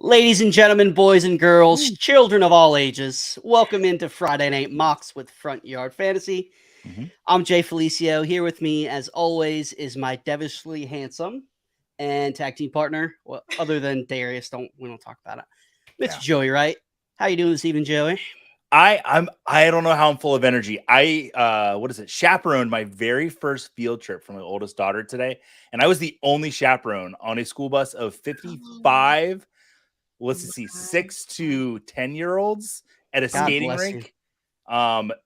Ladies and gentlemen, boys and girls, children of all ages, welcome into Friday Night Mocks with Front Yard Fantasy. I'm Jay Felicio. Here with me, as always, is my devilishly handsome and tag team partner. Well, other than Darius, we don't talk about it. It's Joey, right? How you doing this evening, Joey? I don't know how I'm full of energy. Chaperoned my very first field trip for my oldest daughter today, and I was the only chaperone on a school bus of 55. Let's see, 6 to 10-year-olds at a skating rink.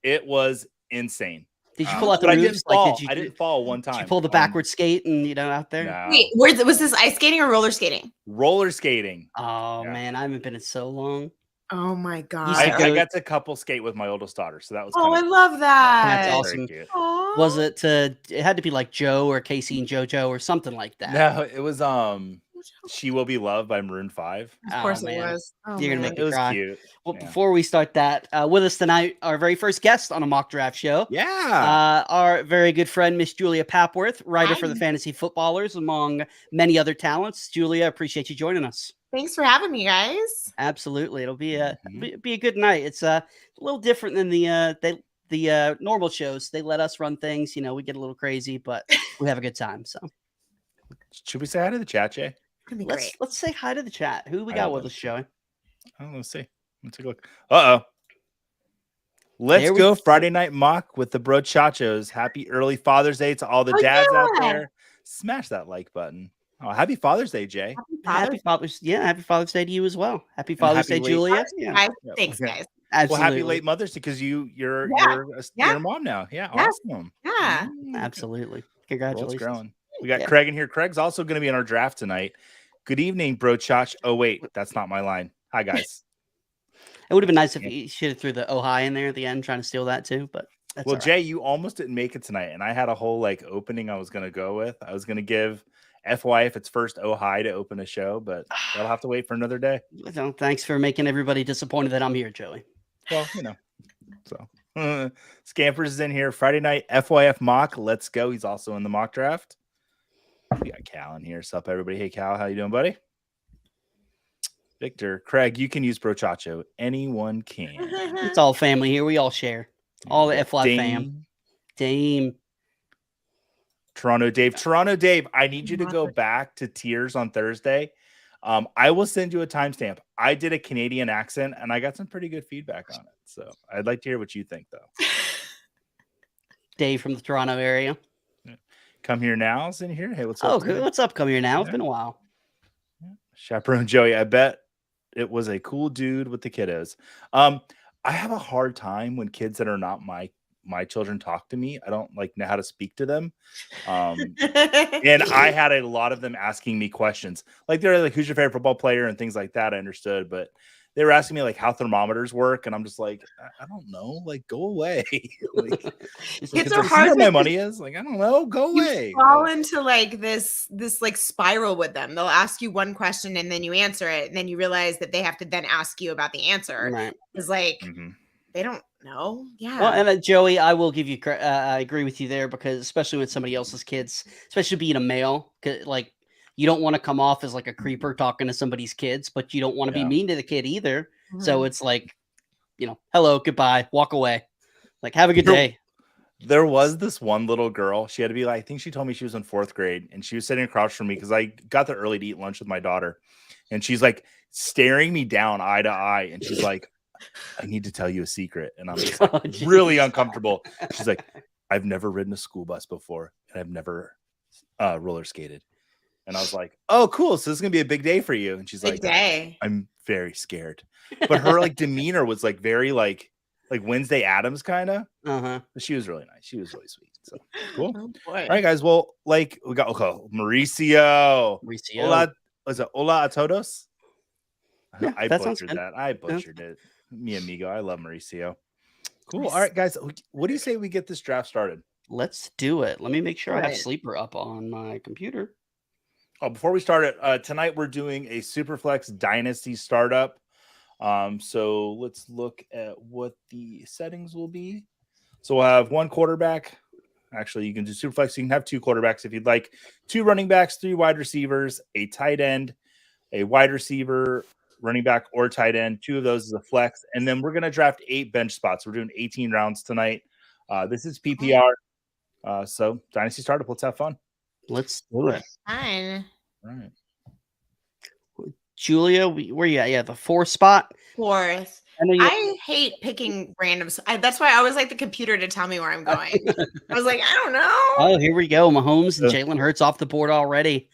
It was insane. Did you pull out the moves? I didn't fall. I didn't fall one time. Did you pull the backward skate and out there? No. Wait, was this ice skating or roller skating? Roller skating. Oh man, I haven't been in so long. Oh my god! I got to couple skate with my oldest daughter, so that was. I love that. That's awesome. Was it? It had to be like Joe or Casey and JoJo or something like that. No, it was She Will Be Loved by Maroon 5. Of course it was. You're gonna make me cry. Cute. Well, before we start that, with us tonight, our very first guest on a mock draft show. Yeah. Our very good friend, Miss Julia Papworth, writer for the Fantasy Footballers, among many other talents. Julia, appreciate you joining us. Thanks for having me, guys. Absolutely, it'll be a good night. It's a little different than the normal shows. They let us run things. We get a little crazy, but we have a good time. So, should we say hi to the chat, Jay? Let's say hi to the chat. Who we got with us, Joey? Let's see. Let's take a look. Let's go Friday Night Mock with the Brochachos. Happy early Father's Day to all the dads out there. Smash that like button. Oh, happy Father's Day, Jay. Happy Father's Day to you as well. Happy Father's Day, Julia. Thanks, guys. Absolutely. Well, happy late Mother's Day because you're a mom now. Yeah, awesome. Yeah, absolutely. Congratulations. We got Craig in here. Craig's also going to be in our draft tonight. Good evening, Brochach. Oh, wait, that's not my line. Hi, guys. It would have been nice if you should have threw the oh hi in there at the end, trying to steal that too. But well, Jay, you almost didn't make it tonight, and I had a whole opening I was going to go with. I was going to give FY its first oh hi to open a show, but I'll have to wait for another day. So, thanks for making everybody disappointed that I'm here, Joey. Well, so Scampers is in here. Friday night FYF mock. Let's go. He's also in the mock draft. We got Cal in here. What's up, everybody? Hey, Cal, how you doing, buddy? Victor, Craig, you can use Brochacho. Anyone can. It's all family here. We all share. All the FY fam. Dame. Toronto Dave, I need you to go back to Tears on Thursday. I will send you a timestamp. I did a Canadian accent, and I got some pretty good feedback on it. So I'd like to hear what you think, though. Dave from the Toronto area. Come Here Now is in here. Hey, what's up? Oh, what's up? Come Here Now. It's been a while. Chaperone Joey, I bet it was a cool dude with the kiddos. I have a hard time when kids that are not my children talk to me. I don't know how to speak to them. And I had a lot of them asking me questions. They're like, who's your favorite football player and things like that. I understood, but they were asking me how thermometers work, and I'm just like, I don't know. Go away. Kids are hard. Where my money is. I don't know. Go away. You fall into this spiral with them. They'll ask you one question, and then you answer it, and then you realize that they have to then ask you about the answer. Right. It's they don't know. Yeah. Well, and Joey, I will give you. I agree with you there because especially with somebody else's kids, especially being a male, you don't want to come off as a creeper talking to somebody's kids, but you don't want to be mean to the kid either. Mm-hmm. So it's hello, goodbye, walk away. Have a good day. There was this one little girl. She had to be I think she told me she was in 4th grade, and she was sitting across from me because I got there early to eat lunch with my daughter. And she's staring me down eye to eye. And she's like, I need to tell you a secret. And I'm just really uncomfortable. She's like, I've never ridden a school bus before, and I've never roller skated. And I was like, oh, cool. So this is going to be a big day for you. And she's big day. I'm very scared. But her demeanor was very Wednesday Addams kind of. Uh-huh. But she was really nice. She was really sweet. So cool. Oh, boy. All right, guys. Well, we got Mauricio. Hola a todos? Yeah, I butchered that. I butchered it. Mi amigo. I love Mauricio. Cool. All right, guys. What do you say we get this draft started? Let's do it. Let me make sure I have Sleeper up on my computer. Oh, before we start it, tonight we're doing a Superflex Dynasty Startup. So let's look at what the settings will be. So we'll have one quarterback. Actually, you can do Superflex. So you can have 2 quarterbacks if you'd like. 2 running backs, 3 wide receivers, a tight end, a wide receiver, running back or tight end. 2 of those is a flex. And then we're going to draft 8 bench spots. We're doing 18 rounds tonight. This is PPR. So Dynasty Startup, let's have fun. Let's do it. Fine. All right. Julia, where you at? Yeah, the 4th spot. 4th. I hate picking random. That's why I always like the computer to tell me where I'm going. I was like, I don't know. Oh, here we go. Mahomes and Jalen Hurts off the board already.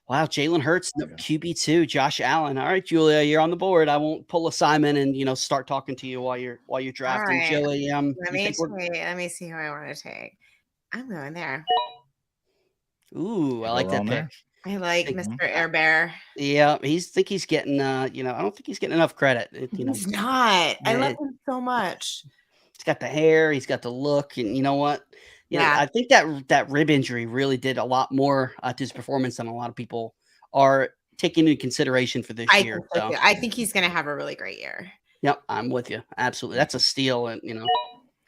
Wow, Jalen Hurts, QB2, Josh Allen. All right, Julia, you're on the board. I won't pull a Simon and start talking to you while you're drafting. Right. Joey, let me see who I want to take. I'm going there. Ooh, I like that pick. I like Mr. Air Bear. Yeah, he's getting I don't think he's getting enough credit. He's not. I love him so much. He's got the hair, he's got the look, and you know what? I think that rib injury really did a lot more to his performance than a lot of people are taking into consideration for this year. So I think he's going to have a really great year. Yep, I'm with you. Absolutely. That's a steal. And,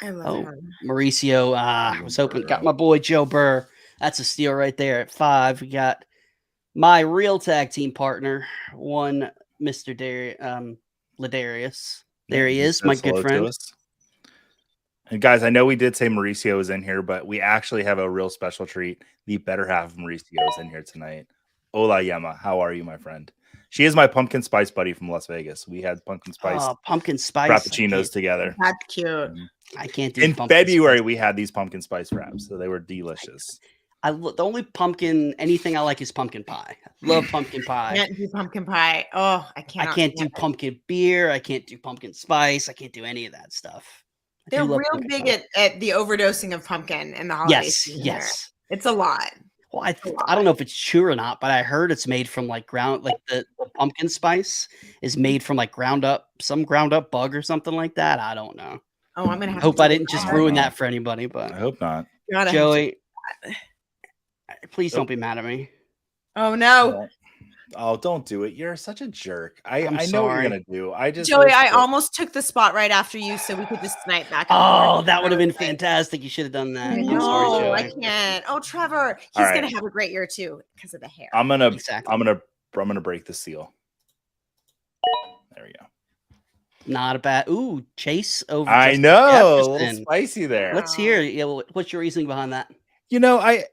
I love him. Mauricio, I was hoping, got my boy Joe Burr. That's a steal right there at 5. We got my real tag team partner, one Mr. Ladarius. There he is, my good friend. And guys, I know we did say Mauricio is in here, but we actually have a real special treat. The better half of Mauricio is in here tonight. Hola, Yema. How are you, my friend? She is my pumpkin spice buddy from Las Vegas. We had pumpkin spice frappuccinos together. That's cute. I can't do in February. We had these pumpkin spice wraps, so they were delicious. The only pumpkin anything I like is pumpkin pie. Love pumpkin pie. I can't do pumpkin pie. Oh, I can't. I can't do pumpkin beer. I can't do pumpkin spice. I can't do any of that stuff. They're real big at the overdosing of pumpkin in the holidays. Yes. It's a lot. Well, I don't know if it's true or not, but I heard it's made from the pumpkin spice is made from ground up bug or something like that. I don't know. Oh, I'm gonna have hope I didn't just ruin that for anybody, but I hope not. Joey, please don't be mad at me. Oh no. Oh, don't do it. You're such a jerk. I know what you're going to do. Joey, I almost took the spot right after you so we could just snipe back. Oh, that would have been fantastic. You should have done that. No, sorry, Joey. I can't. Oh, Trevor, he's going to have a great year too because of the hair. I'm going to break the seal. There we go. Not a bad. Ooh, Chase over. I know. A little spicy there. Let's hear. Yeah, what's your reasoning behind that? I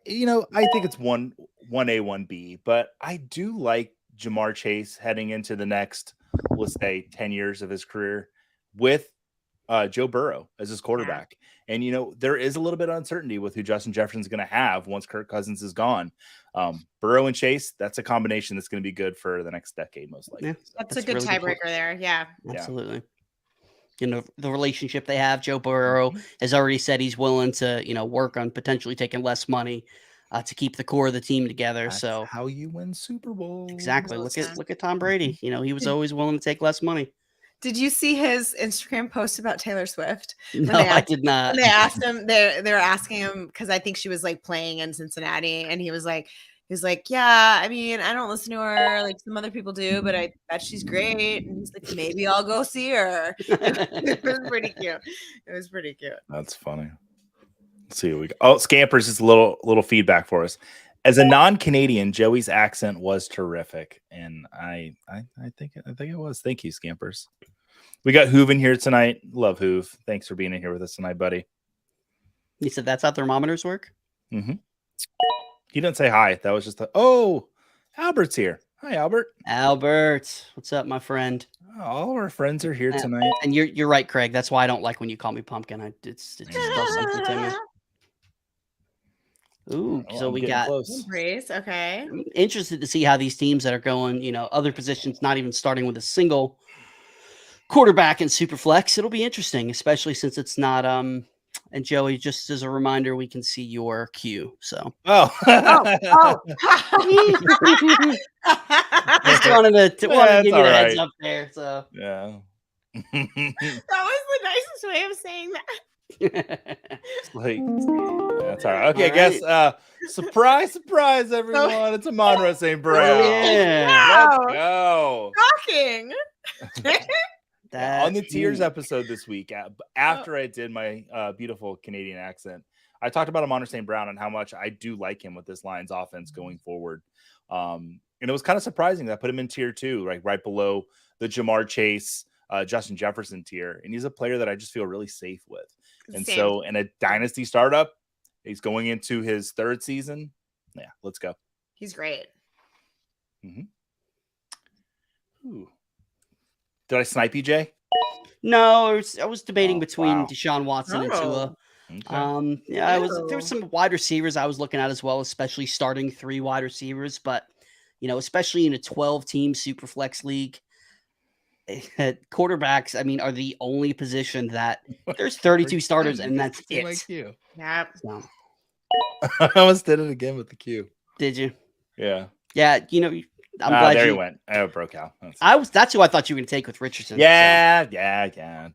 think it's 1A, 1B, but I do like Jamar Chase heading into the next, let's say, 10 years of his career with Joe Burrow as his quarterback. Yeah. And, there is a little bit of uncertainty with who Justin Jefferson's going to have once Kirk Cousins is gone. Burrow and Chase, that's a combination that's going to be good for the next decade, most likely. Yeah, so that's a good really tiebreaker there. Yeah. Absolutely. The relationship they have, Joe Burrow has already said he's willing to, work on potentially taking less money to keep the core of the team together. That's so how you win Super Bowl. Exactly. Look at Tom Brady. He was always willing to take less money. Did you see his Instagram post about Taylor Swift? No, I did not. They asked him, they're asking him because I think she was playing in Cincinnati, and he was like, yeah, I mean, I don't listen to her like some other people do, but I bet she's great. And he's like, maybe I'll go see her. It was pretty cute. That's funny. Let's see what we got. Oh, Scampers is a little feedback for us. As a non-Canadian, Joey's accent was terrific, and I think it was. Thank you, Scampers. We got Hoove in here tonight. Love Hoove. Thanks for being in here with us tonight, buddy. He said that's how thermometers work. Mm-hmm. He didn't say hi. That was just Albert's here. Hi, Albert. Albert, what's up, my friend? All of our friends are here tonight. And you're right, Craig. That's why I don't like when you call me pumpkin. It just does something to me. Ooh, so we got Brace. Okay. I'm interested to see how these teams that are going, other positions, not even starting with a single quarterback in Superflex. It'll be interesting, especially since it's not and Joey, just as a reminder, we can see your queue. So oh. Just wanted to give you the heads up there. So yeah. That was the nicest way of saying that. That's all right. Okay, I guess surprise, everyone. It's Amon-Ra St. Brown. Yeah. Let's go. Shocking. On the Tears episode this week, after I did my beautiful Canadian accent, I talked about Amon St. Brown and how much I do like him with this Lions offense going forward. And it was kind of surprising that I put him in tier 2, like right below the Jamar Chase, Justin Jefferson tier. And he's a player that I just feel really safe with. And Same. so in a dynasty startup, he's going into his 3rd season. Yeah, let's go. He's great. Ooh. Did I snipe you, Jay? No, I was debating between wow. Deshaun Watson and Tua. Okay. Yeah, there was some wide receivers I was looking at as well, especially starting 3 wide receivers. But especially in a 12-team Superflex league, quarterbacks, I mean, are the only position that there's 32 starters and that's it. Like you. Yeah. So, I almost did it again with the Q. did you? Yeah. Yeah, I'm glad there you he went. I broke out. That's who I thought you were going to take with Richardson. Yeah.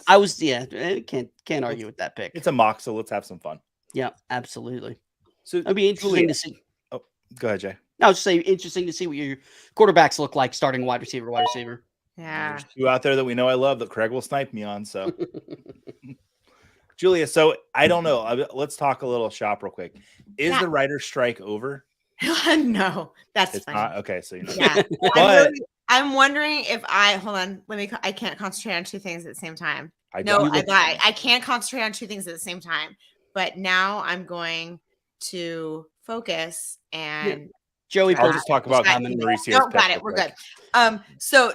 I was can't argue with that pick. It's a mock, so let's have some fun. Yeah, absolutely. So it'd be interesting to see. Oh, go ahead, Jay. No, I was just saying interesting to see what your quarterbacks look like starting wide receiver. Yeah. There's 2 out there that we know I love that Craig will snipe me on. So, Julia, so I don't know. Let's talk a little shop real quick. Is the writer's strike over? No, it's funny. not okay. So yeah, but I'm wondering if hold on. I can't concentrate on 2 things at the same time. I can't concentrate on 2 things at the same time. But now I'm going to focus and. Joey, I'll just talk about Mauricio's No, got it. We're good. So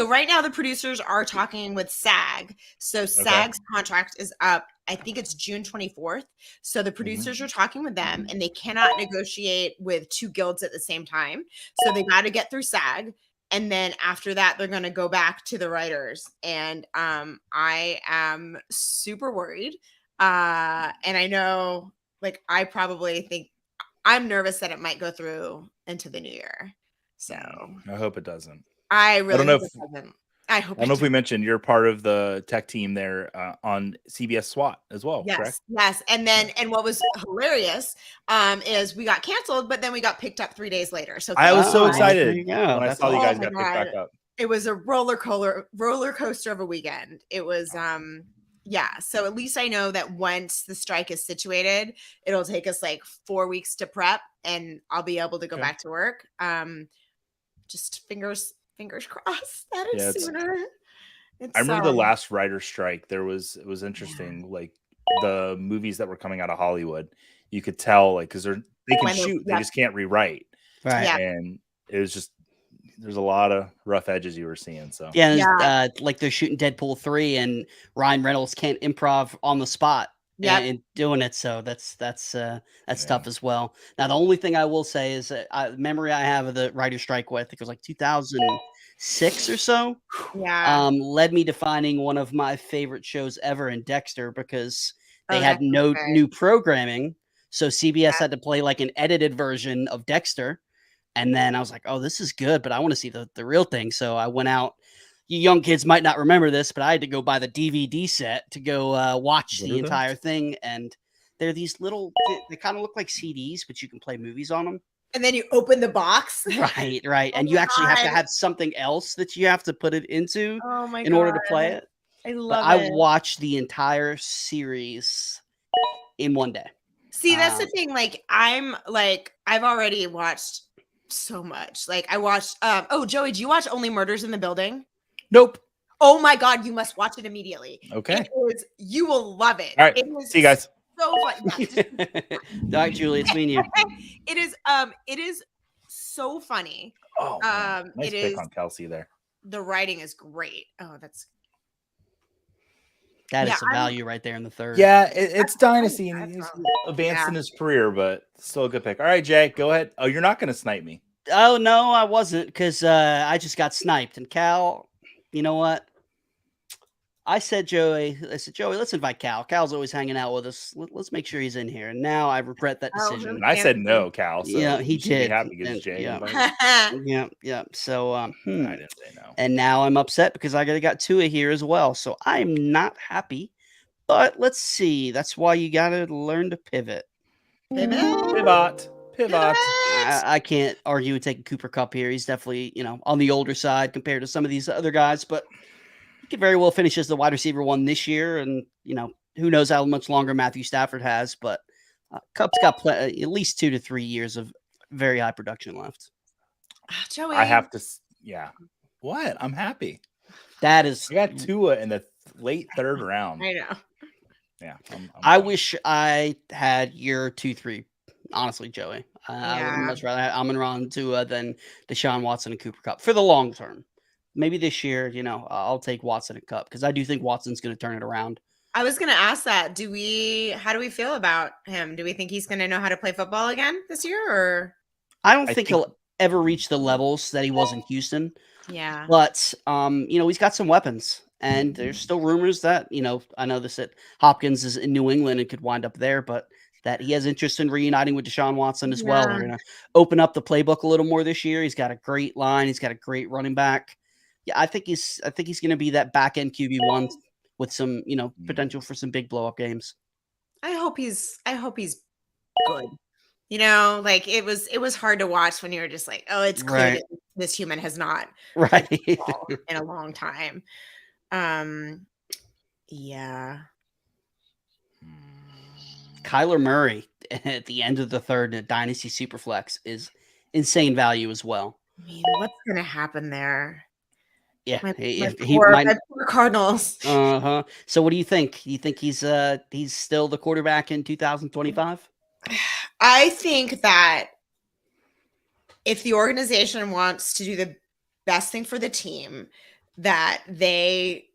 right now the producers are talking with SAG. So SAG's contract is up. I think it's June 24th. So the producers are talking with them, and they cannot negotiate with 2 guilds at the same time. So they got to get through SAG, and then after that, they're going to go back to the writers. And I am super worried. And I know, I probably think. I'm nervous that it might go through into the new year. So I hope it doesn't. I don't know if we mentioned you're part of the tech team there on CBS SWAT as well. Yes, correct? Yes. And what was hilarious is we got canceled, but then we got picked up 3 days later. So I was so excited when I saw you guys got picked back up. It was a roller coaster of a weekend. It was yeah, so at least I know that once the strike is situated, it'll take us 4 weeks to prep, and I'll be able to go back to work. Just fingers crossed that it's sooner. I remember the last writer's strike. It was interesting. The movies that were coming out of Hollywood, you could tell because they can shoot, they just can't rewrite. Right, and it was just. There's a lot of rough edges you were seeing. So they're shooting Deadpool 3 and Ryan Reynolds can't improv on the spot and doing it. So that's tough as well. Now, the only thing I will say is that memory I have of the writer's strike with, I think it was 2006 or so. Yeah. Led me to finding one of my favorite shows ever in Dexter because they had no new programming. So CBS had to play an edited version of Dexter. And then I was like, oh, this is good, but I want to see the real thing. So I went out. You young kids might not remember this, but I had to go buy the DVD set to go watch the entire thing. And they're these little, they kind of look like CDs, but you can play movies on them. And then you open the box. Right. And you actually have to have something else that you have to put it into in order to play it. I watched the entire series in one day. See, that's the thing. I've already watched so much. I watched Joey, do you watch Only Murders in the Building? Nope. Oh my god, you must watch it immediately. Okay. You will love it. All right. See you guys. So funny. All right, Julie, it's me and you. It is so funny. Oh, nice pick on Kelsey there. The writing is great. That is a value right there in the 3rd. Yeah, it's Dynasty. He's advanced in his career, but still a good pick. All right, Jay, go ahead. Oh, you're not going to snipe me. Oh, no, I wasn't because I just got sniped. And Cal, you know what? I said, Joey, let's invite Cal. Cal's always hanging out with us. Let's make sure he's in here. And now I regret that decision. And I said no, Cal. So he did. Be happy because Jay. Yeah. So, I didn't say no. And now I'm upset because I got Tua here as well. So I'm not happy. But let's see. That's why you got to learn to pivot. Pivot. I can't argue with taking Cooper Kupp here. He's definitely, on the older side compared to some of these other guys, but he could very well finish as the wide receiver 1 this year. And, who knows how much longer Matthew Stafford has, but Cup's got at least 2 to 3 years of very high production left. Joey, I have to. Yeah. What? I'm happy. That is. I got Tua in the late third round. I know. Yeah. I wish I had your 2-3. Honestly, Joey, I would much rather have Amon-Ra Tua than Deshaun Watson and Cooper Kupp for the long term. Maybe this year, I'll take Watson and Kupp because I do think Watson's going to turn it around. I was going to ask that. How do we feel about him? Do we think he's going to know how to play football again this year? Or I don't think he'll ever reach the levels that he was in Houston. Yeah. But, he's got some weapons. And there's still rumors that, I know this that Hopkins is in New England and could wind up there, but that he has interest in reuniting with Deshaun Watson as well. We're going to open up the playbook a little more this year. He's got a great line. He's got a great running back. Yeah, I think he's going to be that back end QB1 with some, potential for some big blow up games. I hope he's good. It was hard to watch when you were just like, oh, it's clear that this human has not in a long time. Yeah. Kyler Murray at the end of the third in Dynasty Superflex is insane value as well. I mean, what's going to happen there? Yeah, my poor Cardinals. So what do you think? You think he's still the quarterback in 2025? I think that if the organization wants to do the best thing for the team, that they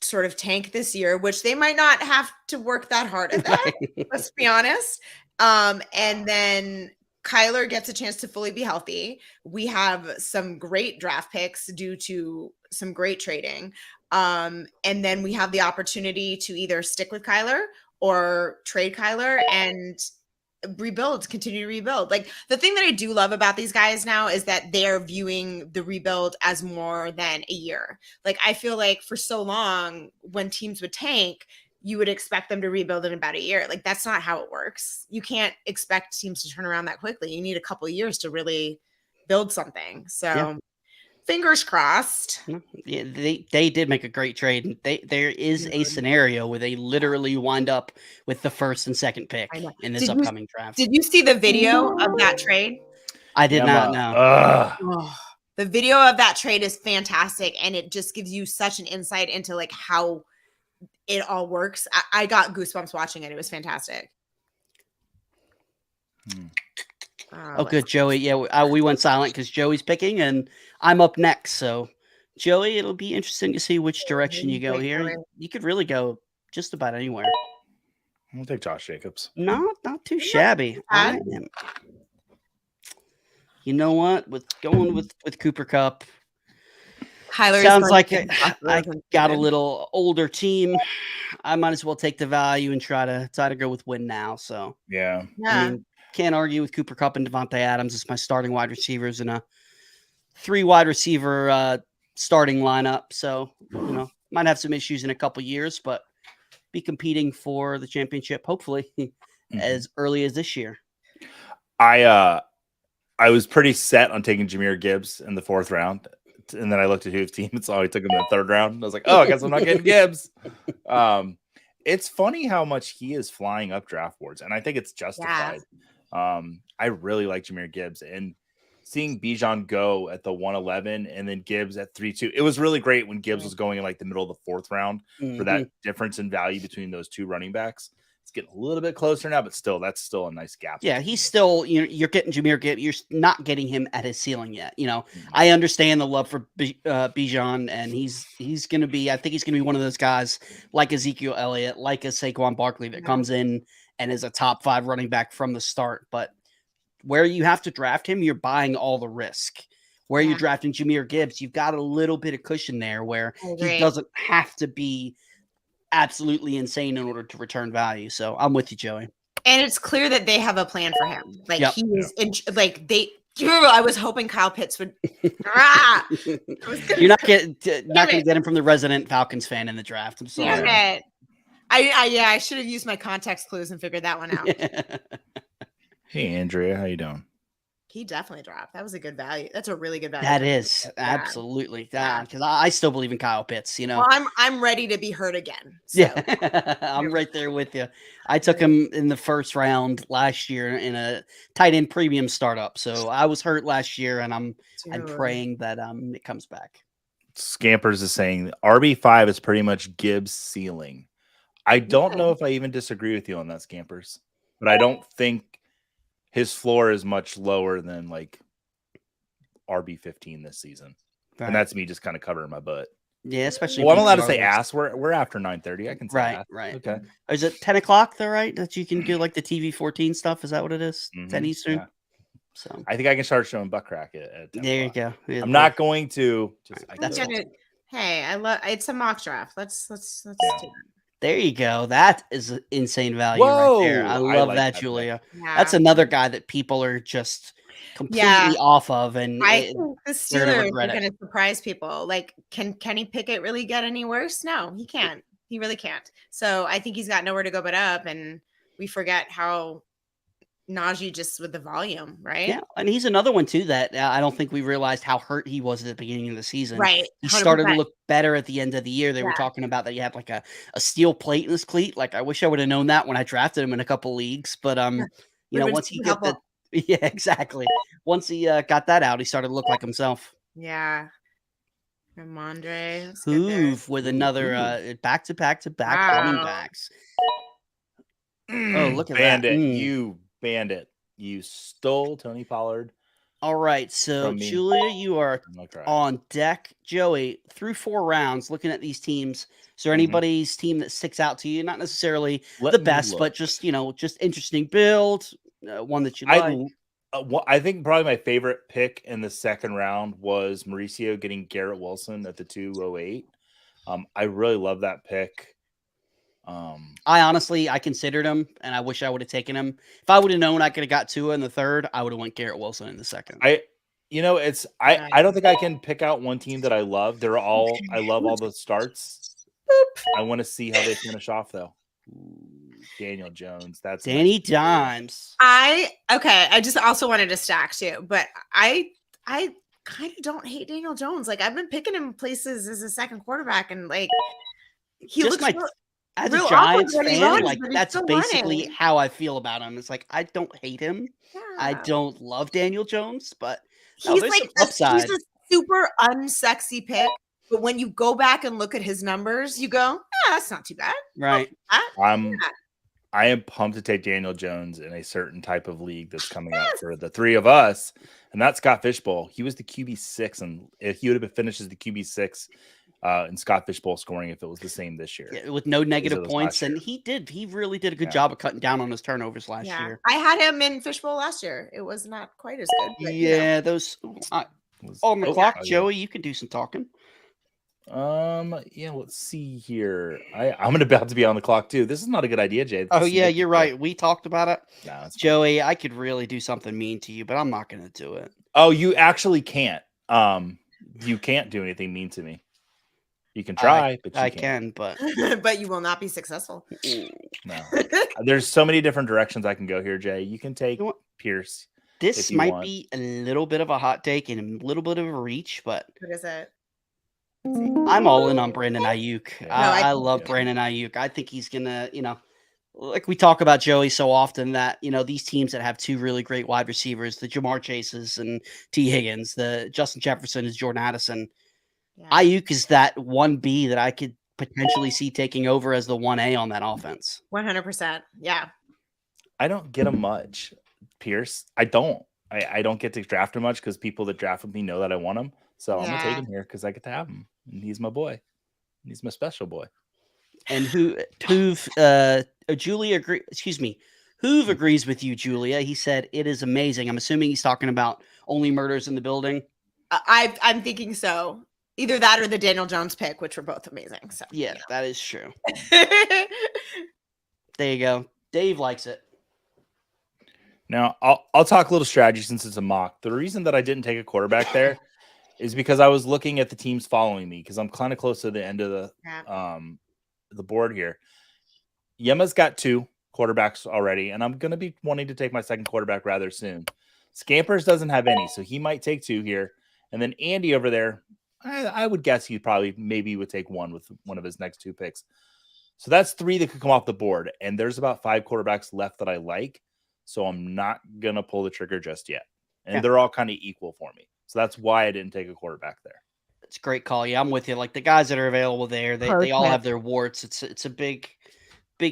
sort of tank this year, which they might not have to work that hard at that. Let's be honest. And then Kyler gets a chance to fully be healthy. We have some great draft picks due to some great trading. And then we have the opportunity to either stick with Kyler or trade Kyler and continue to rebuild. Like, the thing that I do love about these guys now is that they're viewing the rebuild as more than a year. Like, I feel like for so long when teams would tank, you would expect them to rebuild in about a year. Like, that's not how it works. You can't expect teams to turn around that quickly. You need a couple of years to really build something. So fingers crossed. Yeah, they did make a great trade. There is a scenario where they literally wind up with the first and second pick in this upcoming draft. Did you see the video of that trade? I did not know. The video of that trade is fantastic, and it just gives you such an insight into like how it all works. I got goosebumps watching it. It was fantastic. Good, Joey. Yeah, we went silent because Joey's picking, and I'm up next. So, Joey, it'll be interesting to see which direction you go here. You could really go just about anywhere. I'll take Josh Jacobs. Not too shabby. You know what? With Cooper Kupp, Kyler sounds like I got a little older team. I might as well take the value and try to go with win now. So yeah. I mean, can't argue with Cooper Kupp and Devontae Adams as my starting wide receivers in a 3 wide receiver starting lineup. So might have some issues in a couple years, but be competing for the championship hopefully as early as this year. I was pretty set on taking Jahmyr Gibbs in the 4th round. And then I looked at his team and saw he took him in the 3rd round. I was like, oh, I guess I'm not getting Gibbs. It's funny how much he is flying up draft boards, and I think it's justified. I really like Jahmyr Gibbs, and seeing Bijan go at the 111 and then Gibbs at 3-2. It was really great when Gibbs was going in like the middle of the 4th round for that difference in value between those 2 running backs. It's getting a little bit closer now, but that's still a nice gap. Yeah, he's still, you're getting Jahmyr Gibbs. You're not getting him at his ceiling yet. I understand the love for Bijan, and he's going to be, I think he's going to be one of those guys like Ezekiel Elliott, like a Saquon Barkley that comes in and is a top 5 running back from the start. But where you have to draft him, you're buying all the risk. Where you're drafting Jahmyr Gibbs, you've got a little bit of cushion there where he doesn't have to be absolutely insane in order to return value. So I'm with you, Joey. And it's clear that they have a plan for him. Like he is I was hoping Kyle Pitts would. You're not going to get him from the resident Falcons fan in the draft. I'm sorry. Damn it. I should have used my context clues and figured that one out. Hey, Andrea, how you doing? He definitely dropped. That was a good value. That's a really good value. That is absolutely because I still believe in Kyle Pitts. You know, well, I'm ready to be hurt again. So. Yeah, I'm right there with you. I took him in the first round last year in a tight end premium startup. So I was hurt last year, and I'm praying that it comes back. Scampers is saying RB5 is pretty much Gibbs' ceiling. I don't know if I even disagree with you on that, Scampers, but I don't think his floor is much lower than like RB15 this season. Right. And that's me just kind of covering my butt. Yeah, especially. Well, I'm allowed to say ass. We're after 9:30. I can say right, ass. Right. Okay. Is it 10 o'clock though? Right, that you can do like the TV 14 stuff. Is that what it is? 10 Eastern. Yeah. So I think I can start showing butt crack at 10 there o'clock. You go. I'm not going to. Hey, I love. It's a mock draft. Let's do it. There you go. That is insane value right there. I love that, Julia. Yeah. That's another guy that people are just completely off of, and I think the Steelers are going to surprise people. Like, can Kenny Pickett really get any worse? No, he can't. He really can't. So I think he's got nowhere to go but up, and we forget how Najee just with the volume, right? Yeah, and he's another one too that I don't think we realized how hurt he was at the beginning of the season. Right, he started to look better at the end of the year. They were talking about that he had like a steel plate in his cleat. Like I wish I would have known that when I drafted him in a couple leagues. But you know, once he got that, yeah, exactly. Once he got that out, he started to look like himself. Yeah. Ramondre Hoove with another back-to-back running backs. Oh, look at Bandit. You bandit. You stole Tony Pollard. All right. So, Julia, you are on deck. Joey, through 4 rounds, looking at these teams. Is there anybody's team that sticks out to you? Not necessarily the best, but just, you know, just interesting build, one that you like. I think probably my favorite pick in the second round was Mauricio getting Garrett Wilson at the 208. I really love that pick. I considered him, and I wish I would have taken him. If I would have known I could have got Tua in the third, I would have went Garrett Wilson in the second. I don't think I can pick out one team that I love. I love all the starts. I want to see how they finish off though. Daniel Jones. That's Danny Dimes. I just also wanted to stack too, but I kind of don't hate Daniel Jones. Like I've been picking him places as a second quarterback, and like he just looks as a Giants fan, like that's basically how I feel about him. It's like I don't hate him. Yeah. I don't love Daniel Jones, but he's like he's a super unsexy pick. But when you go back and look at his numbers, you go, that's not too bad. Right. I am pumped to take Daniel Jones in a certain type of league that's coming out for the 3 of us, and that's Scott Fishbowl. He was the QB6, and if he would have finished as the QB6 in Scott Fishbowl scoring if it was the same this year. Yeah, with no negative points, and he really did a good job of cutting down on his turnovers last year. I had him in Fishbowl last year. It was not quite as good. But, yeah, those on the clock, Joey, you can do some talking. Yeah, let's see here. I'm about to be on the clock too. This is not a good idea, Jay. Oh yeah, you're right. We talked about it. No, Joey, I could really do something mean to you, but I'm not gonna do it. Oh, you actually can't. You can't do anything mean to me. You can try, but I can, but but you will not be successful. No. There's so many different directions I can go here, Jay. You can take Pierce. This might be a little bit of a hot take and a little bit of a reach, but what is it? I'm all in on Brandon Ayuk. I love Brandon Ayuk. I think he's gonna, like we talk about Joey so often that, these teams that have 2 really great wide receivers, the Jamar Chases and T. Higgins, the Justin Jefferson is Jordan Addison. Yeah. Ayuk is that 1B that I could potentially see taking over as the 1A on that offense. 100%. Yeah. I don't get him much, Pierce. I don't get to draft him much because people that draft with me know that I want him. So I'm gonna take him here because I get to have him. And he's my boy. He's my special boy. And Julia agree. Excuse me. Hoove agrees with you, Julia. He said it is amazing. I'm assuming he's talking about Only Murders in the Building. I'm thinking so. Either that or the Daniel Jones pick, which were both amazing. So yeah, that is true. There you go. Dave likes it. Now I'll talk a little strategy since it's a mock. The reason that I didn't take a quarterback there is because I was looking at the teams following me because I'm kind of close to the end of the board here. Yema's got 2 quarterbacks already, and I'm going to be wanting to take my second quarterback rather soon. Scampers doesn't have any, so he might take 2 here. And then Andy over there, I would guess he maybe would take 1 with one of his next 2 picks. So that's 3 that could come off the board. And there's about 5 quarterbacks left that I like. So I'm not going to pull the trigger just yet. And they're all kind of equal for me. So that's why I didn't take a quarterback there. It's a great call. Yeah, I'm with you. Like the guys that are available there, they all have their warts. It's a big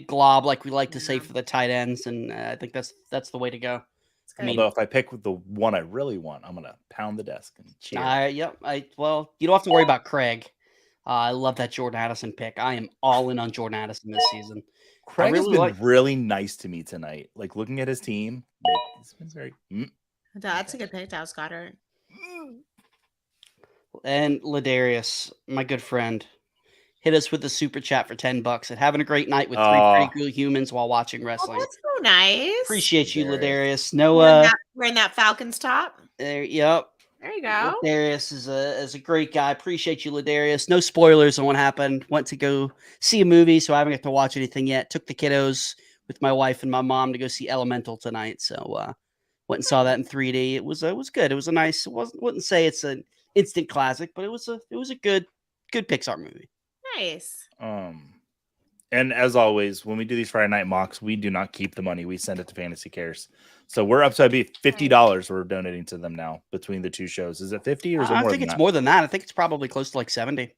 glob, like we like to say for the tight ends. And I think that's the way to go. Although if I pick the one I really want, I'm going to pound the desk and cheer. Well, you don't have to worry about Craig. I love that Jordan Addison pick. I am all in on Jordan Addison this season. Craig has been really nice to me tonight. Like looking at his team, it's been very. That's a good pick, Dallas Goddard. And Ladarius, my good friend, hit us with a super chat for $10 and having a great night with 3 pretty cool humans while watching wrestling. That's so nice. Appreciate you, Ladarius. Noah, wearing that Falcons top. There, yep. There you go. Ladarius is a great guy. Appreciate you, Ladarius. No spoilers on what happened. Went to go see a movie, so I haven't got to watch anything yet. Took the kiddos with my wife and my mom to go see Elemental tonight. So went and saw that in 3D. It was good. It was a nice. Wouldn't say it's an instant classic, but it was a good Pixar movie. Nice. And as always, when we do these Friday night mocks, we do not keep the money. We send it to Fantasy Cares. So we're up to $50 we're donating to them now between the 2 shows. Is it 50 or is it more than that? I think it's more than that. I think it's probably close to like 70.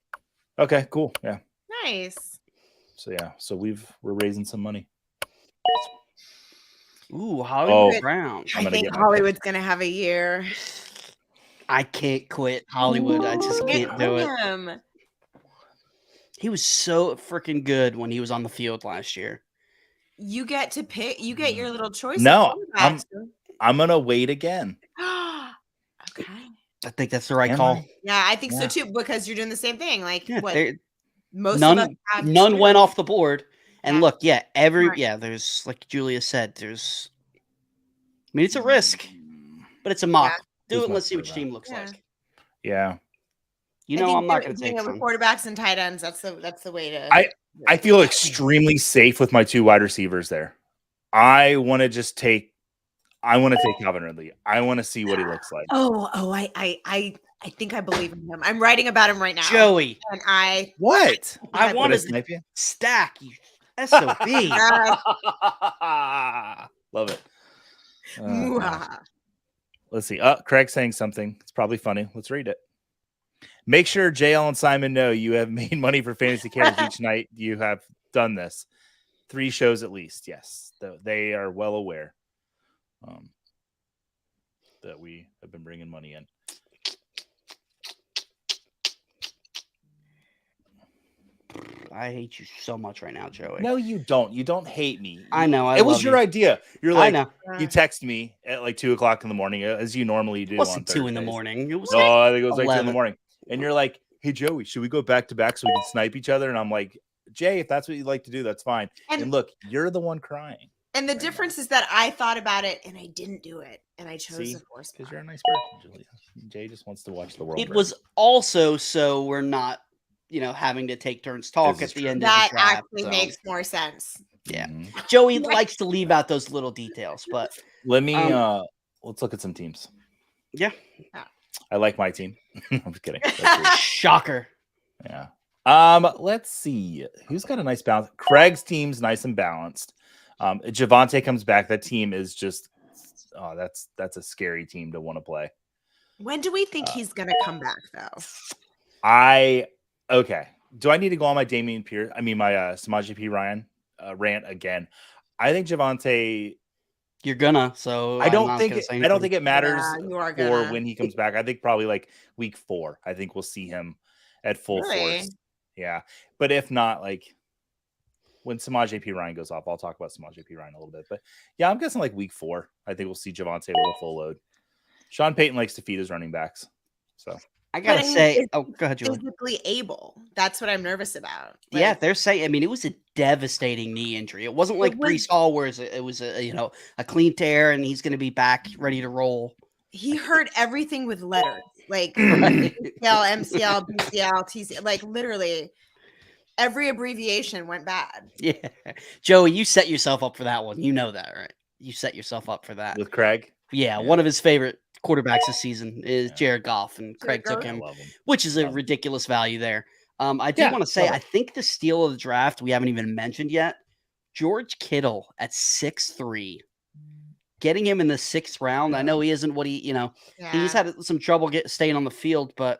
Okay, cool. Yeah. Nice. So yeah, so we're raising some money. Ooh, Hollywood Brown. I think Hollywood's gonna have a year. I can't quit Hollywood. I just can't do it. Him. He was so freaking good when he was on the field last year. You get to pick. You get your little choice. No, I'm gonna wait again. Okay. I think that's the right call. Yeah, I think so too, because you're doing the same thing. Like none went off the board. And look, there's like Julia said, it's a risk, but it's a mock. Do it and let's see what your team looks like. Yeah. I'm not going to take some quarterbacks and tight ends. That's the way to. I feel extremely safe with my 2 wide receivers there. I want to take Calvin Ridley. I want to see what he looks like. I think I believe in him. I'm writing about him right now. Joey. And I wanted to stack you. SOB. Love it. Let's see. Craig's saying something. It's probably funny. Let's read it. Make sure JL and Simon know you have made money for Fantasy Cares each night. You have done this. 3 shows at least. Yes. They are well aware that we have been bringing money in. I hate you so much right now, Joey. No, you don't. You don't hate me. I know. It was your idea. You're like, I know. You text me at like 2:00 in the morning, as you normally do. It wasn't 2 in the morning. It was I think it was like 2 in the morning. And you're like, hey, Joey, should we go back to back so we can snipe each other? And I'm like, Jay, if that's what you'd like to do, that's fine. And look, you're the one crying. And the difference is that I thought about it and I didn't do it. And I chose the force. Because you're a nice person, Julia. Jay just wants to watch the world. It was also so we're not, having to take turns talk at the end of the draft. That actually makes more sense. Yeah. Joey likes to leave out those little details, but let me let's look at some teams. Yeah. I like my team. I'm just kidding. Shocker. Yeah. Let's see. Who's got a nice balance? Craig's team's nice and balanced. Javonte comes back. That team is just that's a scary team to want to play. When do we think he's gonna come back though? Okay. Do I need to go on my Damian Pierce? I mean my Samaje P. Ryan rant again. I think Javonte. You're gonna. So I don't think it matters for when he comes back. I think probably like week 4. I think we'll see him at full force. Yeah, but if not, like when Samaje P. Ryan goes off, I'll talk about Samaje P. Ryan a little bit. But yeah, I'm guessing like week 4. I think we'll see Javonte with a full load. Sean Payton likes to feed his running backs, so. I gotta say, go ahead, Julie. Physically able. That's what I'm nervous about. Yeah, they're saying. I mean, it was a devastating knee injury. It wasn't like Brees Hall, where it was a clean tear, and he's going to be back ready to roll. He heard everything with letters, like ACL, MCL, BCL, TCL. Like literally, every abbreviation went bad. Yeah, Joey, you set yourself up for that one. You know that, right? You set yourself up for that with Craig. Yeah, one of his favorite quarterbacks this season is Jared Goff, and Craig took Goff. him, I love him. which is a Love him. ridiculous value there. I do Yeah, want to say, love I it. think the steal of the draft we haven't even mentioned yet, George Kittle at 6'3". Getting him in the 6th round. I know he isn't what he's had some trouble staying on the field, but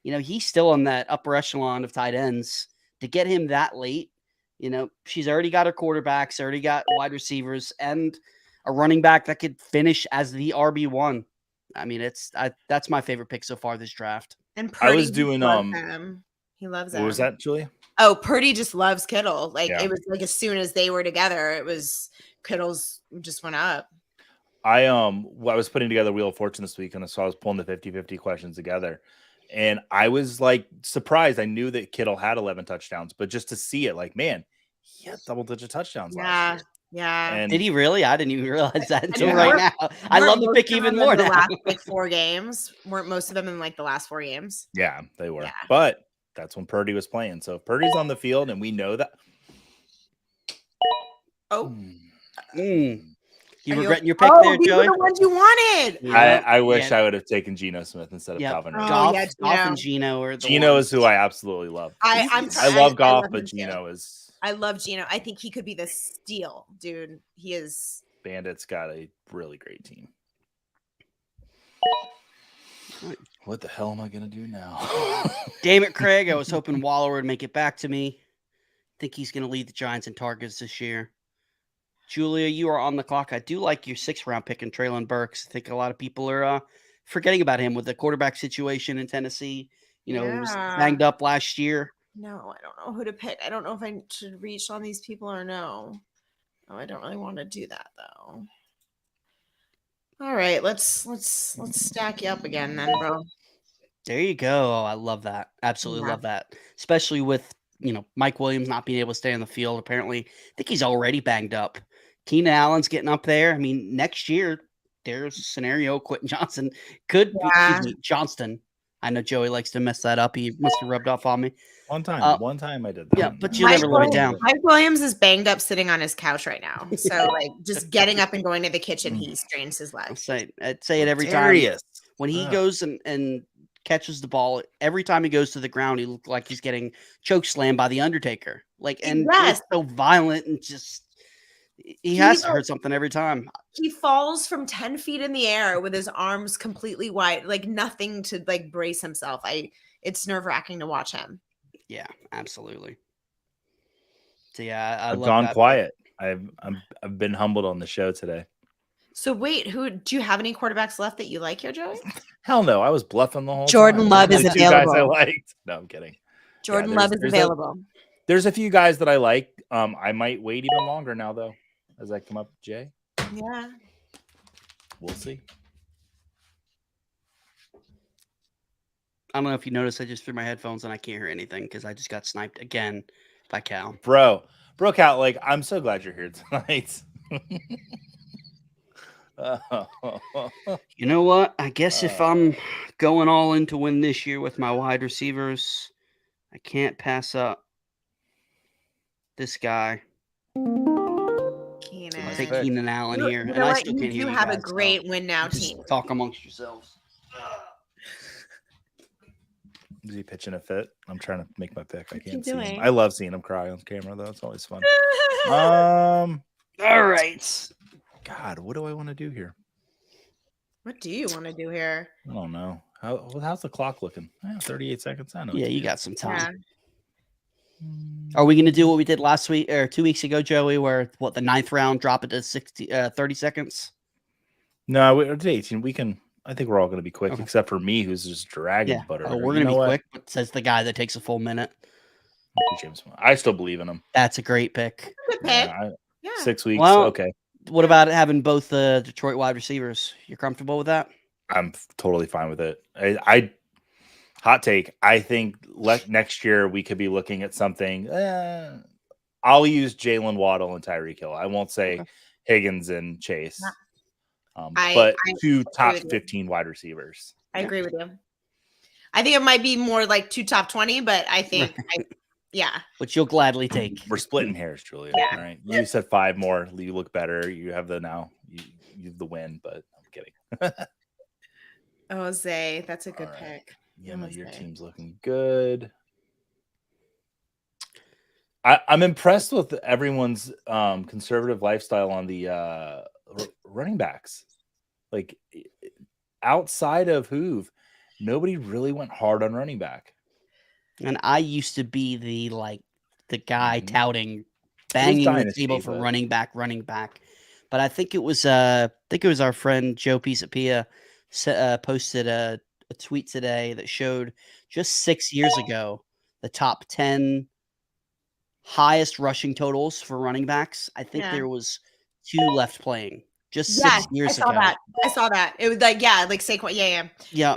he's still on that upper echelon of tight ends. To get him that late, she's already got her quarterbacks, already got wide receivers, and a running back that could finish as the RB1. I mean, that's my favorite pick so far this draft. And Purdy, I was doing him. He loves him. What was that, Julia? Oh, Purdy just loves Kittle. Like it was like as soon as they were together, it was Kittle's just went up. I was putting together Wheel of Fortune this week, and so I was pulling the 50-50 questions together. And I was like surprised. I knew that Kittle had 11 touchdowns, but just to see it, like, man, he had double-digit touchdowns last year. Yeah. And did he really? I didn't even realize that until right now. I love the pick even more now. The last 4 games weren't most of them in like the last 4 games. Yeah, they were. Yeah. But that's when Purdy was playing. So if Purdy's on the field, and we know that. Oh. You regretting your pick there, these Joey? are the ones you wanted. Yeah. I wish I would have taken Geno Smith instead of Calvin. Goff and Geno are the Geno ones. is who I absolutely love. I love Goff, but Geno is. I love Geno. I think he could be the steal, dude. He is. Bandits got a really great team. What the hell am I gonna do now? Damn it, Craig! I was hoping Waller would make it back to me. I think he's gonna lead the Giants in targets this year. Julia, you are on the clock. I do like your 6th round pick in Treylon Burks. I think a lot of people are forgetting about him with the quarterback situation in Tennessee. He was banged up last year. No, I don't know who to pick. I don't know if I should reach on these people or no. Oh, I don't really want to do that though. All right, let's stack you up again then, bro. There you go. Oh, I love that. Absolutely love that. Especially with Mike Williams not being able to stay on the field. Apparently, I think he's already banged up. Keenan Allen's getting up there. I mean, next year there's a scenario Quentin Johnson could be Johnston. I know Joey likes to mess that up. He must have rubbed off on me. One time I did that. Yeah, but you never live it down. Mike Williams is banged up sitting on his couch right now. So like just getting up and going to the kitchen, he strains his legs. I'd say it every time. When he goes and catches the ball, every time he goes to the ground, he looks like he's getting choke slammed by the Undertaker. It's so violent and just he has to hurt something every time. He falls from 10 feet in the air with his arms completely wide, like nothing to like brace himself. It's nerve-wracking to watch him. Yeah, absolutely. So yeah, I've gone quiet. I've been humbled on the show today. So wait, do you have any quarterbacks left that you like here, Joey? Hell no, I was bluffing the whole Jordan time. Love is available. Guys I liked. No, I'm kidding. Jordan Love is available. There's a few guys that I like. I might wait even longer now though, as I come up, Jay. Yeah. We'll see. I don't know if you noticed, I just threw my headphones and I can't hear anything because I just got sniped again by Cal. Bro, Cal, like, I'm so glad you're here tonight. You know what? I guess if I'm going all in to win this year with my wide receivers, I can't pass up this guy. Keenan. I'll take Keenan Allen here. You and I still can't hear you have guys, a great win now just team. Talk amongst yourselves. Is he pitching a fit? I'm trying to make my pick. I can't see doing? him. I love seeing him cry on camera, though. It's always fun. All right. God, what do I want to do here? What do you want to do here? I don't know. How's the clock looking? 38 seconds. I know. Yeah, you got some time. Yeah. Are we going to do what we did last week or 2 weeks ago, Joey, where the 9th round, drop it to 30 seconds? No, it's 18. We can. I think we're all going to be quick, except for me, who's just dragging butter. Oh, we're going to be quick, but says the guy that takes a full minute. I still believe in him. That's a great pick. Good pick. 6 weeks. Well, okay. What about having both the Detroit wide receivers? You're comfortable with that? I'm totally fine with it. I hot take. I think next year we could be looking at something. I'll use Jalen Waddle and Tyreek Hill. I won't say Higgins and Chase. But two top 15 wide receivers. I agree with you. I think it might be more like 2 top 20, but I think, which you'll gladly take. We're splitting hairs, Julia. Yeah. All right. You said 5 more. You look better. You have you have the win, but I'm kidding. Jose, that's a good All right. pick. Yeah, no, your Jose. team's looking good. I'm impressed with everyone's conservative lifestyle on the running backs. Like outside of Hoove, nobody really went hard on running back. And I used to be the guy touting, It was banging the Dynasty, table for but running back. But I think it was our friend Joe Pisapia posted a tweet today that showed just 6 years ago the top 10 highest rushing totals for running backs. I think Yeah. there was 2 left playing just Yeah, 6 years I saw ago. that. I saw that. It was like, yeah, like Saquon. Yeah. Yeah.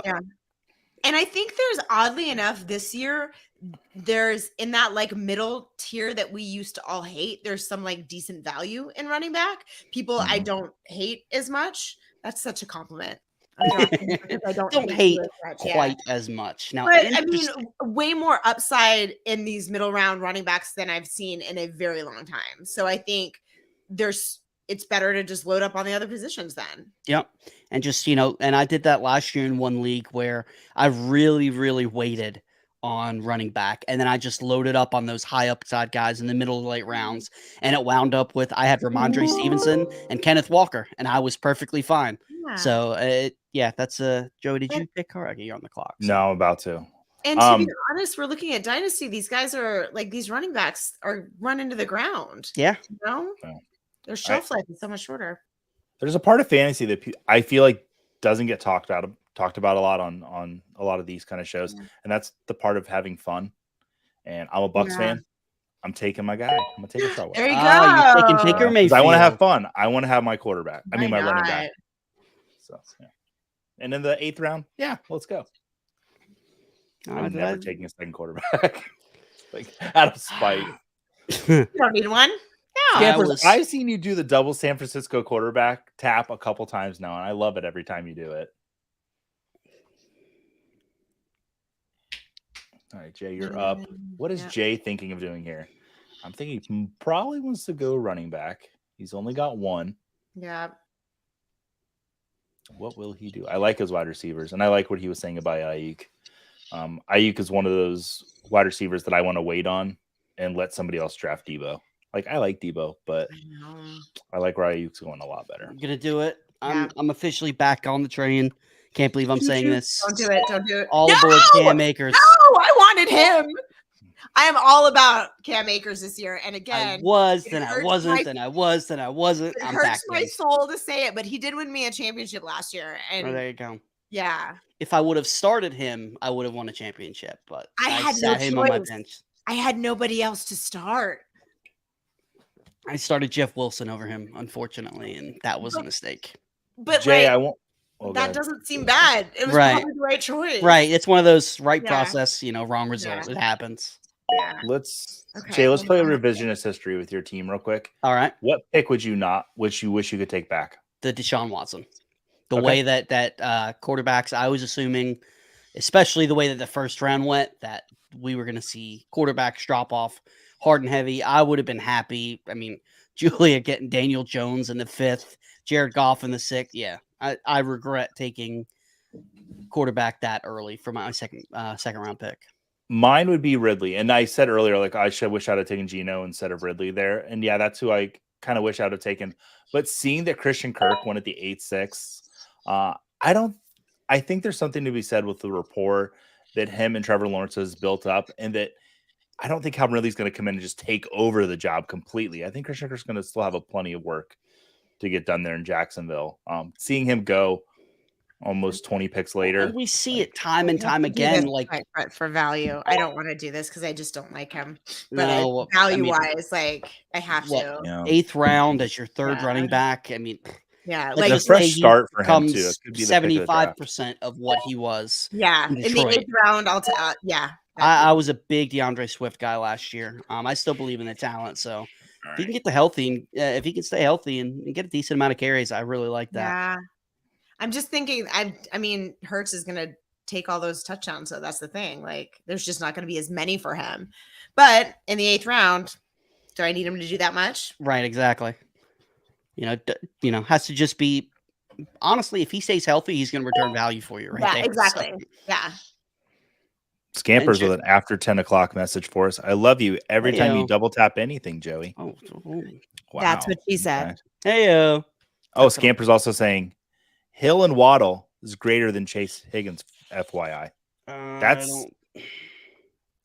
And I think there's, oddly enough, this year, there's in that like middle tier that we used to all hate, there's some like decent value in running back. People I don't hate as much. That's such a compliment. I'm drafting because I don't hate you as much, quite as much. Now, but I mean, way more upside in these middle round running backs than I've seen in a very long time. So I think it's better to just load up on the other positions then. Yep. And just, and I did that last year in one league where I really, really waited on running back. And then I just loaded up on those high upside guys in the middle of the late rounds. And it wound up with, I had Ramondre Stevenson and Kenneth Walker, and I was perfectly fine. Yeah. So, that's Joey, did you pick Haragi? You're on the clock. So. No, I'm about to. And to be honest, we're looking at Dynasty. These guys are like, these running backs are run into the ground. Yeah. You know? Their shelf life is so much shorter. There's a part of fantasy that I feel like doesn't get talked about a lot on a lot of these kind of shows, and that's the part of having fun. And I'm a Bucks fan. I'm taking my guy. I'm gonna take a shot. There you go. You're taking Baker Mayfield. I want to have fun. I want to have my quarterback. My running back. So, and in the 8th round, let's go. I'm never taking a second quarterback, like out of spite. You don't need one. No, I've seen you do the double San Francisco quarterback tap a couple times now, and I love it every time you do it. All right, Jay, you're up. What is Jay thinking of doing here? I'm thinking he probably wants to go running back. He's only got one. Yeah. What will he do? I like his wide receivers, and I like what he was saying about Ayuk. Ayuk is one of those wide receivers that I want to wait on and let somebody else draft Debo. Like, I like Debo, but I like where Ayuk's going a lot better. I'm gonna do it. I'm officially back on the train. Can't believe I'm saying this. Don't do it. Don't do it. All aboard Cam Akers. No, I wanted him. I am all about Cam Akers this year. And again, I was, then I wasn't, then I was, then I wasn't. It hurts my soul to say it, but he did win me a championship last year. And there you go. Yeah. If I would have started him, I would have won a championship. But I had sat him on my bench. I had nobody else to start. I started Jeff Wilson over him, unfortunately, and that was a mistake. But Jay, I won't. That doesn't seem bad. It was probably the right choice. Right. It's one of those process, wrong results. It happens. Yeah. Jay, let's play a revisionist history with your team real quick. All right. What pick would you wish you could take back? The Deshaun Watson. The way that quarterbacks, I was assuming, especially the way that the first round went, that we were going to see quarterbacks drop off hard and heavy. I would have been happy. I mean, Julia getting Daniel Jones in the 5th, Jared Goff in the 6th. Yeah, I regret taking quarterback that early for my second round pick. Mine would be Ridley. And I said earlier, like, I wish I'd have taken Geno instead of Ridley there. And that's who I kind of wish I'd have taken. But seeing that Christian Kirk went at the 8-6, I think there's something to be said with the rapport that him and Trevor Lawrence has built up, and that I don't think Calvin Ridley's going to come in and just take over the job completely. I think Christian Kirk's going to still have plenty of work to get done there in Jacksonville. Seeing him go almost 20 picks later. And we see it time and time again. Like for value, I don't want to do this because I just don't like him. But value-wise, I have to. 8th round as your 3rd running back. I mean, like a fresh start for him too. It could be 75% of what he was. Yeah, in the 8th round, I was a big DeAndre Swift guy last year. I still believe in the talent. So if he can get if he can stay healthy and get a decent amount of carries, I really like that. Yeah. I'm just thinking, I mean, Hurts is going to take all those touchdowns. So that's the thing. Like, there's just not going to be as many for him. But in the 8th round, do I need him to do that much? Right. Exactly. Has to just be honestly, if he stays healthy, he's going to return value for you right there. exactly. So, Yeah. Scampers with an after 10 o'clock message for us. I love you every time you Heyo. double tap anything, Joey. Oh, Wow. That's what she said. Heyo. Oh, Scamper's also saying Hill and Waddle is greater than Chase Higgins, FYI. That's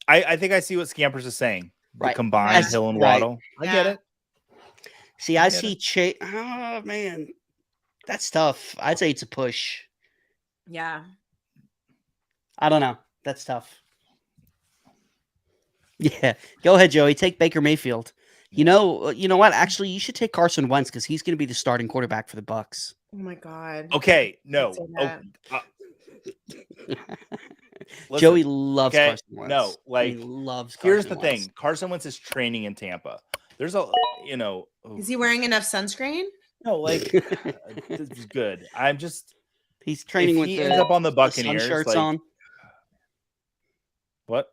I think I see what Scampers is saying. The combined Hill and Waddle. I get it. See, I see Chase. Oh man, that's tough. I'd say it's a push. Yeah. I don't know. That's tough. Yeah. Go ahead, Joey. Take Baker Mayfield. You know what? Actually, you should take Carson Wentz because he's going to be the starting quarterback for the Bucs. Oh my God. Okay. No. Joey loves Carson Wentz. No, like he loves. Here's the thing: Carson Wentz is training in Tampa. There's a, Is he wearing enough sunscreen? No, like this is good. I'm just. He's training with. He ends up on the Buccaneers. Sun shirts on. What?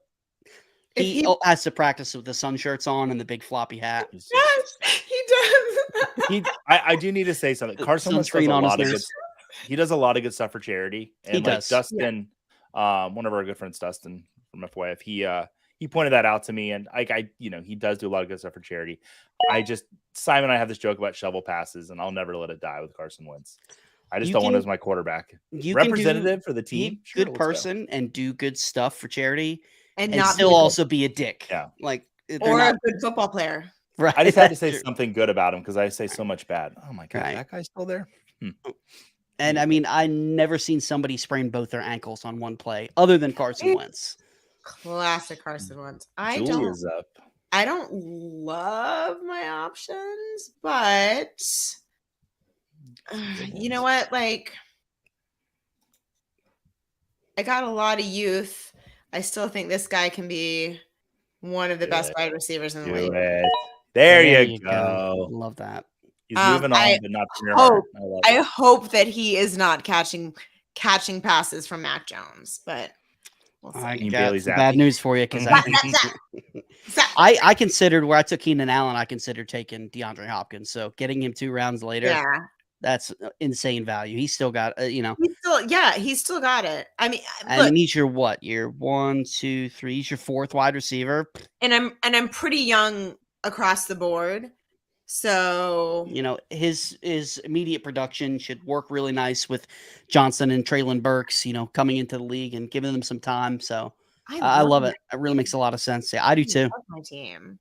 He has to practice with the sun shirts on and the big floppy hat. Yes, he does. I do need to say something. Carson Wentz does a lot of good. He does a lot of good stuff for charity. And he does. Dustin, one of our good friends, Dustin from FYF, he pointed that out to me, and he does do a lot of good stuff for charity. Simon and I have this joke about shovel passes, and I'll never let it die with Carson Wentz. I just don't want him as my quarterback. Representative for the team, sure, good person, and do good stuff for charity, and not still also be a dick. Yeah, or a good football player. Right. I just had to say something good about him because I say so much bad. Oh my God, that guy's still there. And I mean, I never seen somebody sprain both their ankles on one play other than Carson Wentz. Classic Carson Wentz. I don't love my options, but you know what? Like, I got a lot of youth. I still think this guy can be one of the best wide receivers in the league. There you go. Love that. He's moving on, but not for your I hope that he is not catching passes from Mac Jones, but we'll I got some bad news for you because I considered where I took Keenan Allen. I considered taking DeAndre Hopkins. So getting him 2 rounds later, that's insane value. He's still got he's still got it. I mean, and he's your what? Your 1, 2, 3. He's your 4th wide receiver, and I'm pretty young across the board. So his immediate production should work really nice with Johnson and Treylon Burks, coming into the league and giving them some time. So I love it. It really makes a lot of sense. Yeah, I do too. Love my team.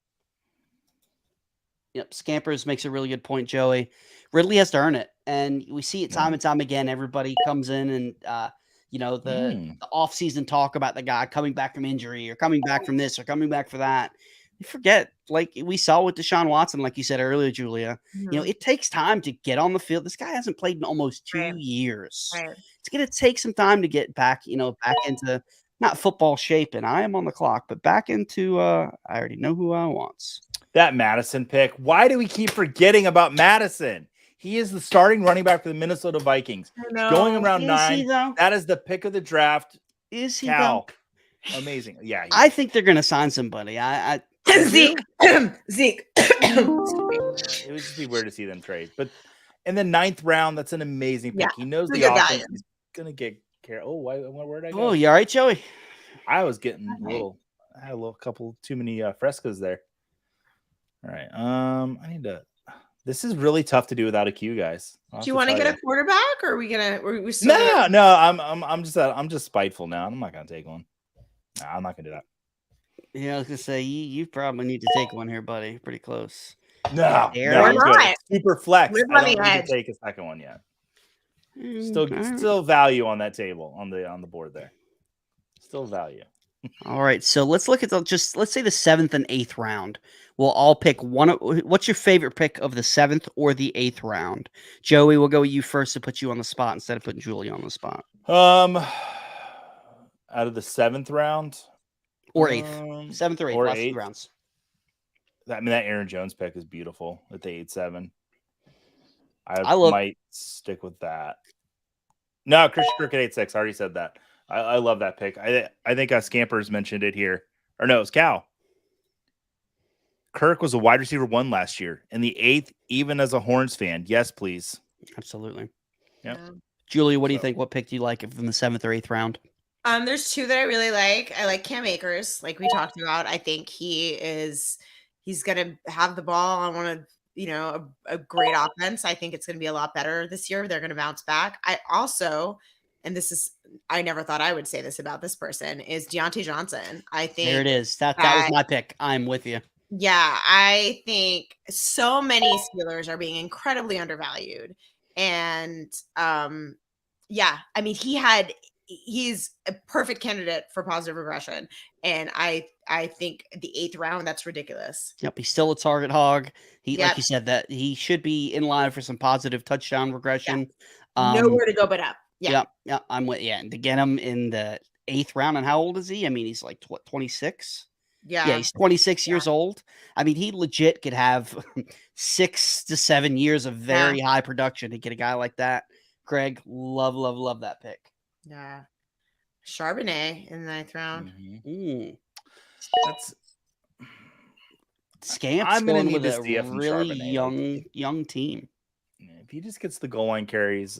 Yep, Scampers makes a really good point, Joey. Ridley has to earn it, and we see it time and time again. Everybody comes in and the off-season talk about the guy coming back from injury or coming back from this or coming back for that. You forget, like we saw with Deshaun Watson, like you said earlier, Julia, it takes time to get on the field. This guy hasn't played in almost 2 years. Right. It's going to take some time to get back, back into not football shape. And I am on the clock, but back into, I already know who I want. That Madison pick. Why do we keep forgetting about Madison? He is the starting running back for the Minnesota Vikings. Going around 9. That is the pick of the draft. Is he? Amazing. Yeah. I think they're going to sign somebody. Zeke. It would just be weird to see them trade. But in the 9th round, that's an amazing pick. He knows the offense. He's going to get care. Oh, where'd I go? Oh, you all right, Joey? I was getting I had a couple too many frescoes there. All right. I need to. This is really tough to do without a Q, guys. Do you want to get a quarterback, or are we gonna? No. I'm just spiteful now. I'm not gonna take one. No, I'm not gonna do that. Yeah, I was gonna say you probably need to take one here, buddy. Pretty close. No, super flex. I don't need to take a second one yet. Still value on that table on the board there. Still value. All right, so let's look at let's say the 7th and 8th round. We'll all pick one. What's your favorite pick of the 7th or the 8th round? Joey, we'll go with you first to put you on the spot instead of putting Julie on the spot. Out of the 7th round or 8th, 7th or 8th, last 2 rounds. That Aaron Jones pick is beautiful at the 8-7. I might stick with that. No, Christian Kirk at 8-6. I already said that. I love that pick. I think Scampers mentioned it here. Or no, it's Cal. Kirk was a wide receiver 1 last year. In the 8th, even as a Horns fan. Yes, please. Absolutely. Yep. Yeah. Julia, what do you think? What pick do you like from the 7th or 8th round? There's two that I really like. I like Cam Akers, like we talked about. I think he's gonna have the ball on one of a great offense. I think it's gonna be a lot better this year. They're gonna bounce back. I also, and this is I never thought I would say this about this person, is Deontay Johnson. I think There it is. That was my pick. I'm with you. Yeah, I think so many Steelers are being incredibly undervalued. And yeah, I mean he's a perfect candidate for positive regression. And I think the 8th round, that's ridiculous. Yep, he's still a target hog. Like Yep. you said, that he should be in line for some positive touchdown regression. Nowhere to go but up. Yeah. Yeah, I'm with you. And to get him in the 8th round, and how old is he? I mean, he's like 26. Yeah, he's 26 years old. I mean, he legit could have 6 to 7 years of very high production to get a guy like that. Craig, love that pick. Yeah. Charbonnet in the 9th round. Mm-hmm. That's Scamp's I'm gonna going need with to a see it from really Charbonnet. young team. If he just gets the goal line carries,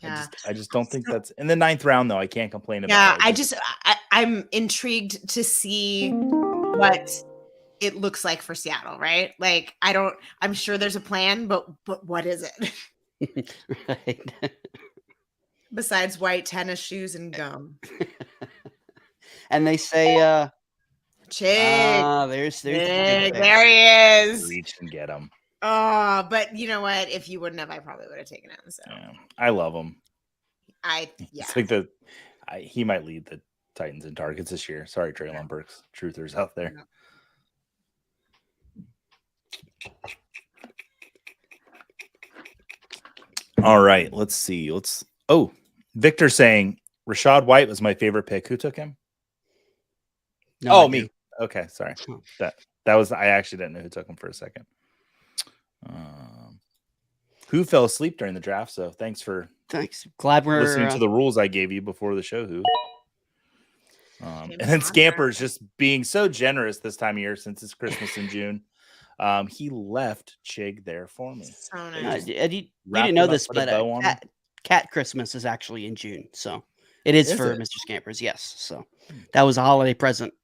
Yeah. I just don't think that's in the 9th round though. I can't complain about. Yeah, I'm intrigued to see what it looks like for Seattle, right? Like I'm sure there's a plan, but what is it? Right. Besides white tennis shoes and gum. And they say Chick. There's there he is. Reach and get him. Oh, but you know what? If you wouldn't have, I probably would have taken him. So yeah, I love him. It's like he might lead the Titans in targets this year. Sorry, Treylon Burks, truthers out there. All right, let's see. Victor saying Rachaad White was my favorite pick. Who took him? No, me. Okay, sorry. That was I actually didn't know who took him for a second. Who fell asleep during the draft? So thanks. Glad we're listening to the rules I gave you before the show. Who? And then Scamper's just being so generous this time of year since it's Christmas in June. He left Chig there for me. So nice. You didn't know this, but Cat Christmas is actually in June, so it is for Mr. Scampers. Yes, so that was a holiday present.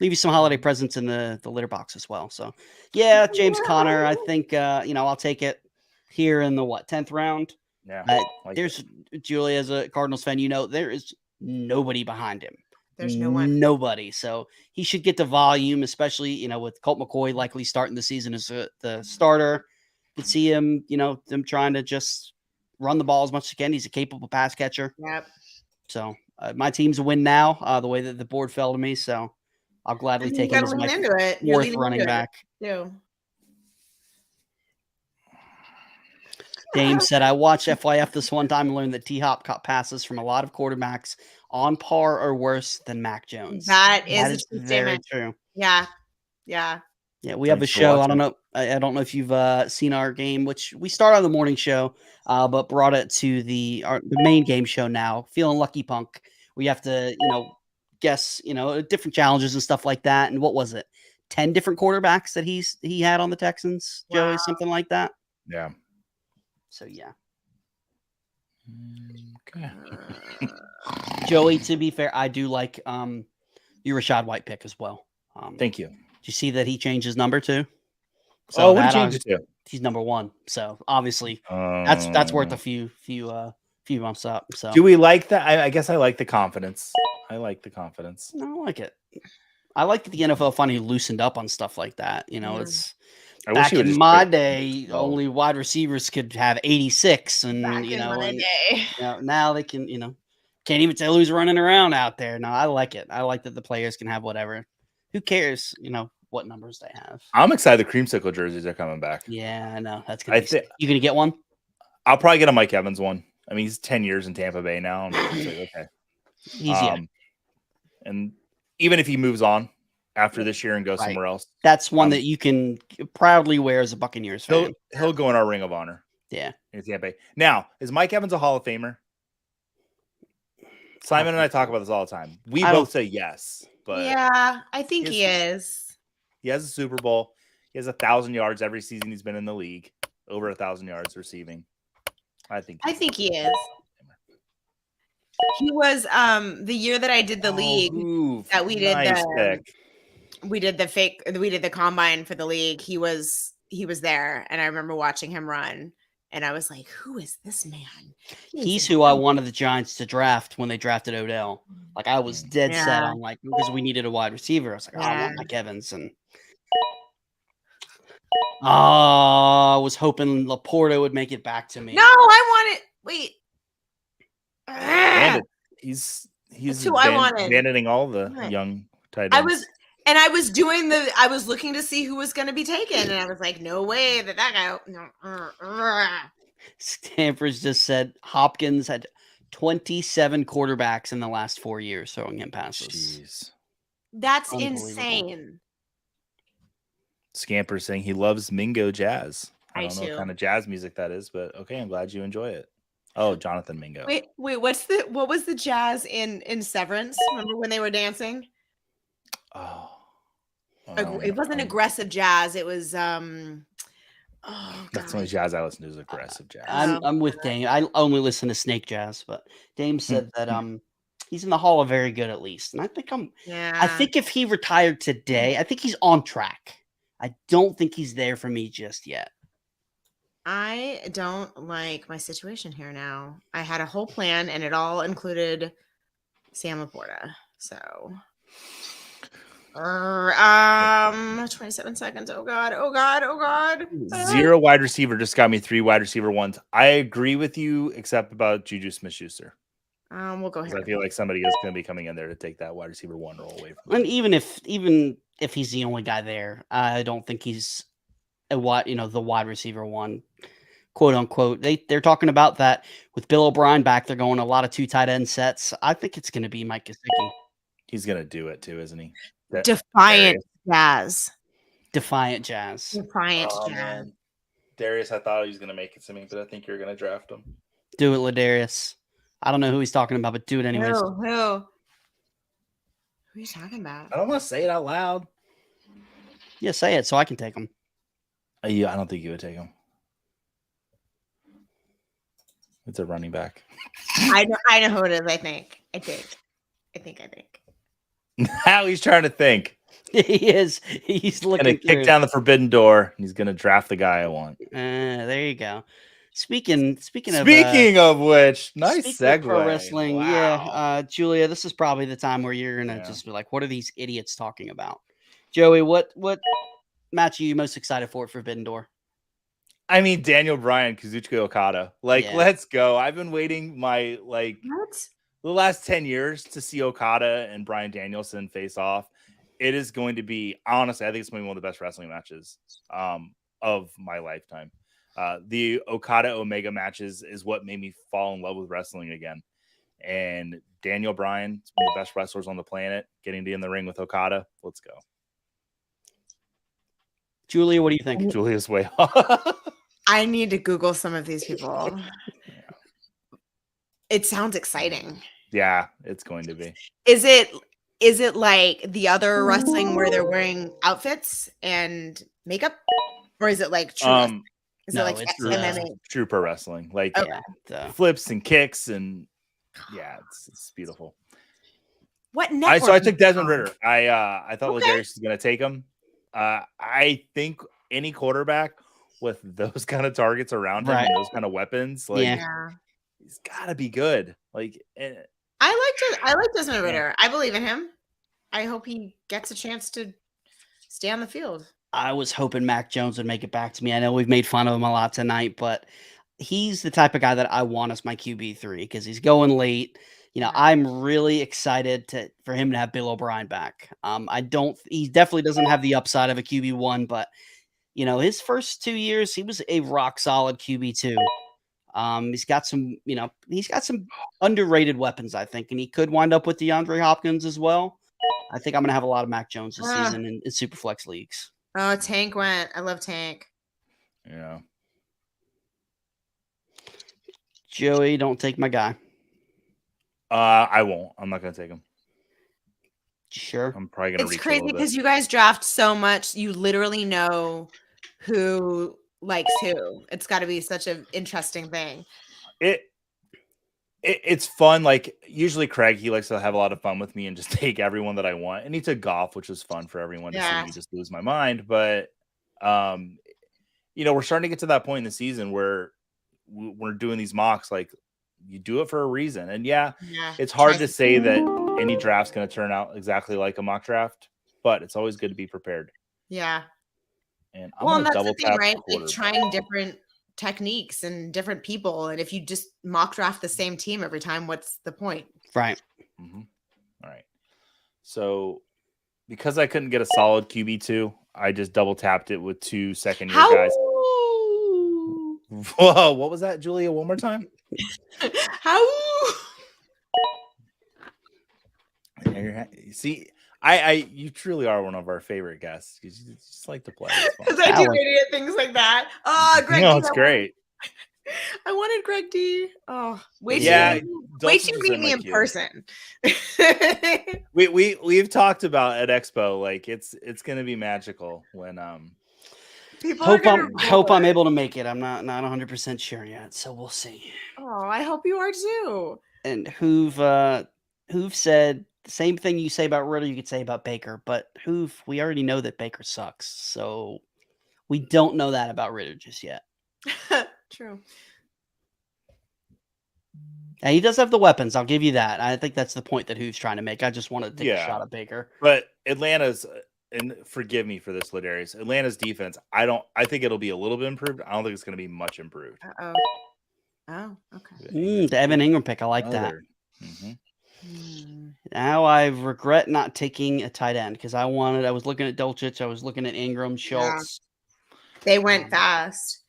Leave you some holiday presents in the litter box as well. So yeah, James Conner, I think I'll take it here in the 10th round. Yeah, there's Julie as a Cardinals fan. There is nobody behind him. There's no one. Nobody. So he should get the volume, especially with Colt McCoy likely starting the season as the starter. You could see him, them trying to just run the ball as much as he can. He's a capable pass catcher. Yep. So my team's a win now. The way that the board fell to me, so I'll gladly take him as my 4th running back. Yeah. Dame said, I watched FYF this one time and learned that T-Hop caught passes from a lot of quarterbacks on par or worse than Mac Jones. That is very true. Yeah. Yeah, we have a show. I don't know if you've seen our game, which we start on the morning show, but brought it to the main game show now, Feeling Lucky Punk. We have to, guess, different challenges and stuff like that. And what was it? 10 different quarterbacks that he had on the Texans, Joey, Wow. something like that. Yeah. So yeah. Okay. Joey, to be fair, I do like your Rachaad White pick as well. Thank you. Did you see that he changed his number too? So what did he change it to? He's number 1. So obviously that's worth a few bumps up. So do we like that? I guess I like the confidence. I like it. I like that the NFL finally loosened up on stuff like that. It's I back wish in my day, only wide receivers could have 86, and now they can, can't even tell who's running around out there. No, I like it. I like that the players can have whatever. Who cares, what numbers they have. I'm excited the creamsicle jerseys are coming back. Yeah, I know. That's gonna be you gonna get one? I'll probably get a Mike Evans one. I mean, he's 10 years in Tampa Bay now. And it's like, okay. Easy. And even if he moves on after this year and goes somewhere else, that's one that you can proudly wear as a Buccaneers fan. He'll go in our Ring of Honor. Yeah. In Tampa Bay. Now, is Mike Evans a Hall of Famer? Simon and I talk about this all the time. We both say yes, but yeah, I think he is. He has a Super Bowl. He has 1,000 yards every season he's been in the league. over 1,000 yards receiving. I think he is. He was the year that I did the league that we did the combine for the league. He was there, and I remember watching him run, and I was like, "Who is this man?" He's who I wanted the Giants to draft when they drafted Odell. Like I was dead set on because we needed a wide receiver. I was like, I want Mike Evans, and I was hoping Laporta would make it back to me. No, I want it. Wait. He's who I wanted. abandoning all the young tight ends. I was looking to see who was going to be taken, and I was like, no way that guy. No. Stanford's just said Hopkins had 27 quarterbacks in the last 4 years throwing him passes. Jeez. That's insane. Scamper saying he loves Mingo jazz. I don't know too. what kind of jazz music that is, but okay, I'm glad you enjoy it. Oh, Jonathan Mingo. Wait, what was the jazz in Severance? Remember when they were dancing? It wasn't aggressive jazz. It was that's the only jazz I listen to is aggressive jazz. I'm with Dame. I only listen to snake jazz, but Dame said that he's in the Hall of Very Good at least. And I think I think if he retired today, I think he's on track. I don't think he's there for me just yet. I don't like my situation here now. I had a whole plan, and it all included Sam Laporta. So, 27 seconds. Oh God. 0 wide receiver just got me 3 wide receiver ones. I agree with you, except about Juju Smith-Schuster. We'll go ahead. I feel like somebody is going to be coming in there to take that wide receiver 1 role away from him. And even if he's the only guy there, I don't think he's the wide receiver 1, quote unquote. They're talking about that with Bill O'Brien back. They're going a lot of 2 tight end sets. I think it's going to be Mike Gesicki. He's going to do it too, isn't he? Defiant Jazz. Man. Darius, I thought he was going to make it to me, but I think you're going to draft him. Do it, Ladarius. I don't know who he's talking about, but do it anyways. Who are you talking about? I don't want to say it out loud. Yeah, say it so I can take him. Yeah, I don't think you would take him. It's a running back. I know who it is. I think. Now he's trying to think. He is. He's looking to kick down the forbidden door, and he's going to draft the guy I want. There you go. Speaking of which, nice segue. Pro wrestling, wow. Yeah. Julia, this is probably the time where you're gonna just be like, "What are these idiots talking about?" Joey, what match are you most excited for at Forbidden Door? I mean, Daniel Bryan, Kazuchika Okada. Let's go. I've been waiting the last 10 years to see Okada and Bryan Danielson face off. It is going to be, honestly, I think it's going to be one of the best wrestling matches of my lifetime. The Okada Omega matches is what made me fall in love with wrestling again. And Daniel Bryan, one of the best wrestlers on the planet, getting to be in the ring with Okada. Let's go. Julia, what do you think? Julia's way off. I need to Google some of these people. It sounds exciting. Yeah, it's going to be. Is it like the other wrestling where they're wearing outfits and makeup? Or is it like true wrestling? Is it like true pro wrestling? Like flips and kicks and it's beautiful. What network? So I took Desmond Ritter. I thought Ladarius was going to take him. I think any quarterback with those kind of targets around him and those kind of weapons, he's got to be good. I like Desmond Ritter. I believe in him. I hope he gets a chance to stay on the field. I was hoping Mac Jones would make it back to me. I know we've made fun of him a lot tonight, but he's the type of guy that I want as my QB3 because he's going late. I'm really excited for him to have Bill O'Brien back. He definitely doesn't have the upside of a QB1, but his first 2 years, he was a rock solid QB2. He's got some underrated weapons, I think, and he could wind up with DeAndre Hopkins as well. I think I'm going to have a lot of Mac Jones this season in Superflex leagues. Oh, Tank went. I love Tank. Yeah. Joey, don't take my guy. I won't. I'm not going to take him. Sure. I'm probably going to reach. It's crazy because you guys draft so much. You literally know who likes who. It's got to be such an interesting thing. It's fun. Like usually Craig, he likes to have a lot of fun with me and just take everyone that I want. And he took golf, which was fun for everyone to see me just lose my mind. But we're starting to get to that point in the season where we're doing these mocks. Like you do it for a reason. And it's hard to say that any draft's going to turn out exactly like a mock draft, but it's always good to be prepared. Yeah. And I'm that's the thing, right? Like trying different techniques and different people. And if you just mock draft the same team every time, what's the point? Right. Mm-hmm. All right. So because I couldn't get a solid QB2, I just double tapped it with 2 second-year guys. Whoa, what was that, Julia? One more time. How? See, you truly are one of our favorite guests. You just like to play. Because I do idiot things like that. Oh, Greg. No, it's great. I wanted Greg D. Oh, wait till you meet me in person. We've talked about at Expo, like it's gonna be magical when people hope I'm able to make it. I'm not 100% sure yet, so we'll see. Oh, I hope you are too. And Hoove said the same thing you say about Ritter, you could say about Baker, but Hoove, we already know that Baker sucks, so we don't know that about Ritter just yet. True. And he does have the weapons. I'll give you that. I think that's the point that Hoove's trying to make. I just want to take a shot at Baker. But Atlanta's, and forgive me for this, Ladarius, Atlanta's defense, I think it'll be a little bit improved. I don't think it's going to be much improved. Oh, okay. The Evan Ingram pick. I like that. Mm-hmm. Now I regret not taking a tight end because I was looking at Dulcich. I was looking at Ingram, Schultz. Yeah. They went fast.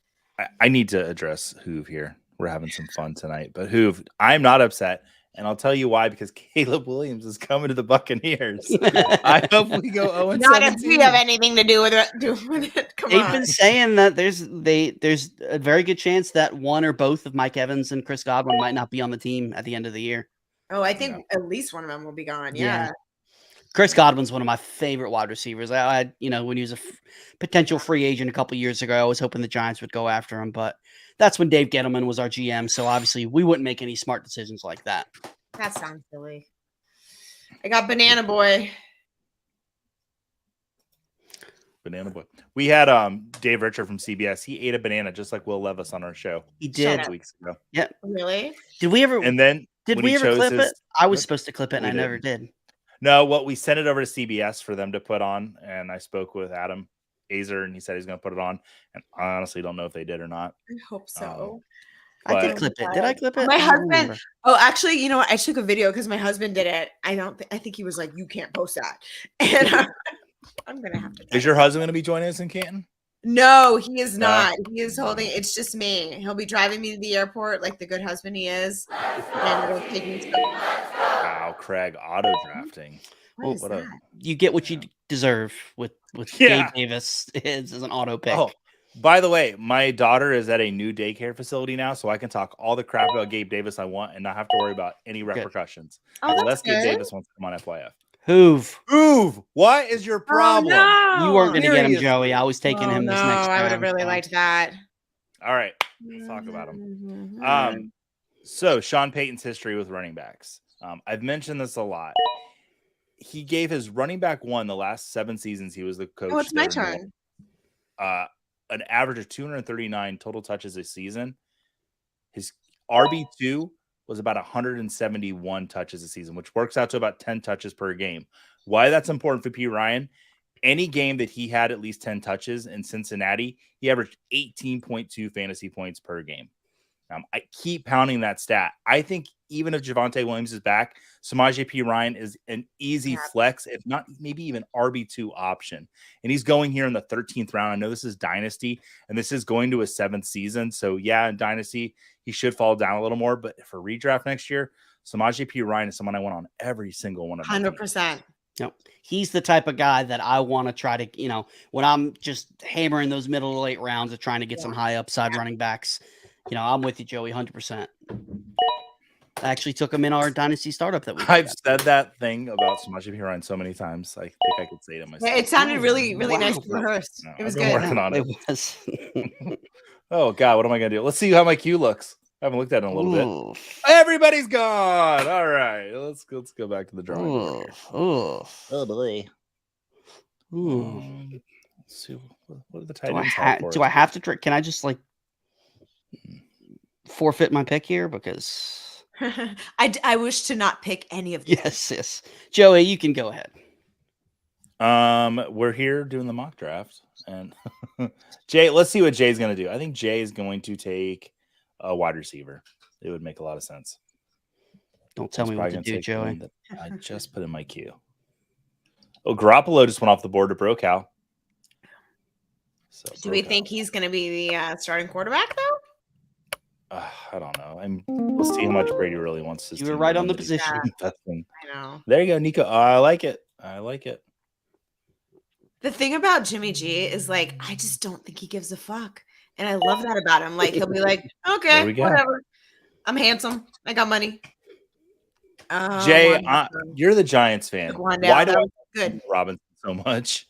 I need to address Hoove here. We're having some fun tonight. But Hoove, I'm not upset. And I'll tell you why, because Caleb Williams is coming to the Buccaneers. I hope we go 0-17. Not if we have anything to do with it. They've been saying that there's a very good chance that one or both of Mike Evans and Chris Godwin might not be on the team at the end of the year. Oh, I think at least one of them will be gone. Yeah. Chris Godwin's one of my favorite wide receivers. I when he was a potential free agent a couple years ago, I was hoping the Giants would go after him, but that's when Dave Gettleman was our GM. So obviously we wouldn't make any smart decisions like that. That sounds silly. I got Banana Boy. Banana Boy. We had Dave Richard from CBS. He ate a banana just like Will Levis on our show. He did 2 weeks ago. Yeah. Really? Did we ever? And then did we ever clip it? I was supposed to clip it, and I never did. No, we sent it over to CBS for them to put on, and I spoke with Adam Azer, and he said he's going to put it on. And I honestly don't know if they did or not. I hope so. I did clip it. Did I clip it? My husband. Oh, actually, I took a video because my husband did it. I think he was like, "You can't post that," and I'm gonna have to. Is your husband going to be joining us in Canton? No, he is not. He is holding. It's just me. He'll be driving me to the airport like the good husband he is, and it'll take me. Wow, Craig, auto drafting. You get what you deserve with Gabe Davis is an auto pick. Oh, by the way, my daughter is at a new daycare facility now, so I can talk all the crap about Gabe Davis I want and not have to worry about any repercussions. Unless Gabe Davis wants to come on FYF. Hoove, what is your problem? Oh, no. You weren't going to get him, Joey. I was taking him this next time. I would have really liked that. All right, let's talk about him. So Sean Payton's history with running backs. I've mentioned this a lot. He gave his running back one the last 7 seasons he was the coach. Oh, it's my turn. An average of 239 total touches a season. His RB2 was about 171 touches a season, which works out to about 10 touches per game. Why that's important for P. Ryan? Any game that he had at least 10 touches in Cincinnati, he averaged 18.2 fantasy points per game. I keep pounding that stat. I think even if Javonte Williams is back, Samaje P. Ryan is an easy flex, if not maybe even RB2 option. And he's going here in the 13th round. I know this is Dynasty, and this is going to his 7th season. So, in Dynasty, he should fall down a little more. But for redraft next year, Samaje P. Ryan is someone I want on every single one of them. 100%. Yep. He's the type of guy that I want to try to, when I'm just hammering those middle to late rounds of trying to get some high upside running backs. I'm with you, Joey, 100%. I actually took him in our Dynasty startup that we I've said that thing about Samaje P. Ryan so many times. I think I could say it myself. It sounded really, really nice to rehearse. It was good. Working on it. was. Oh God, what am I gonna do? Let's see how my queue looks. I haven't looked at it in a little bit. Oof. Everybody's gone. All right, let's go back to the drawing board here. Oof. Oh boy. Ooh. Let's see what do the tight ends have for Do us? I have to drink? Can I just like forfeit my pick here? Because I wish to not pick any of them. yes. Joey, you can go ahead. We're here doing the mock draft, and Jay, let's see what Jay's gonna do. I think Jay is going to take a wide receiver. It would make a lot of sense. Don't tell He's me what probably to gonna do, take one Joey. that I just put in my queue. Oh, Garoppolo just went off the board to Brocal. So Do we think he's going to be the starting quarterback, though? I don't know. We'll see how much Brady really wants his You were team right to on win the that he's position. investing. I know. There you go, Nico. Oh, I like it. I like it. The thing about Jimmy G is like, I just don't think he gives a fuck. And I love that about him. Like, he'll be like, There we okay, go. whatever. I'm handsome. I got money. Jay, you're the Giants fan. Why do I like good Robinson so much?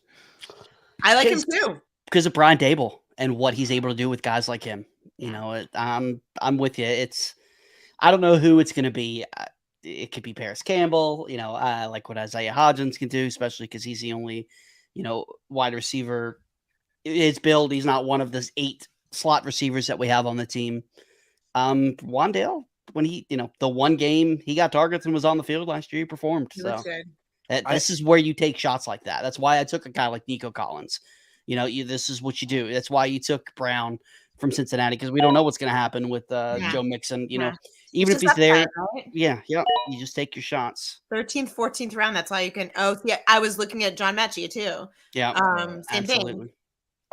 I like him too. Because of Brian Dable and what he's able to do with guys like him. You know, I'm with you. I don't know who it's going to be. It could be Paris Campbell. You know, I like what Isaiah Hodgins can do, especially because he's the only, wide receiver. His build, he's not one of the 8 slot receivers that we have on the team. Wandale, when he, the one game he got targets and was on the field last year, he performed. So this is where you take shots like that. That's why I took a guy like Nico Collins. This is what you do. That's why you took Brown from Cincinnati, because we don't know what's going to happen with Joe Mixon. Even if he's there, right? Yeah, you just take your shots. 13th, 14th round. That's all you can. Oh, yeah, I was looking at John Mechie too. Yeah, same absolutely. thing.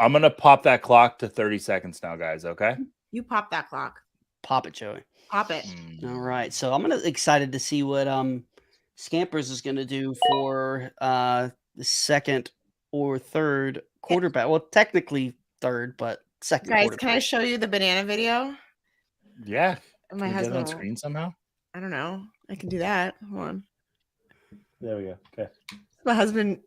I'm gonna pop that clock to 30 seconds now, guys. Okay, you pop that clock. Pop it, Joey. Pop it. All right, so I'm excited to see what Scampers is going to do for the second or third quarterback. Well, technically third, but second. Guys, can I show you the banana video? Yeah. My husband on screen somehow. I don't know. I can do that. Hold on. There we go. Okay. My husband.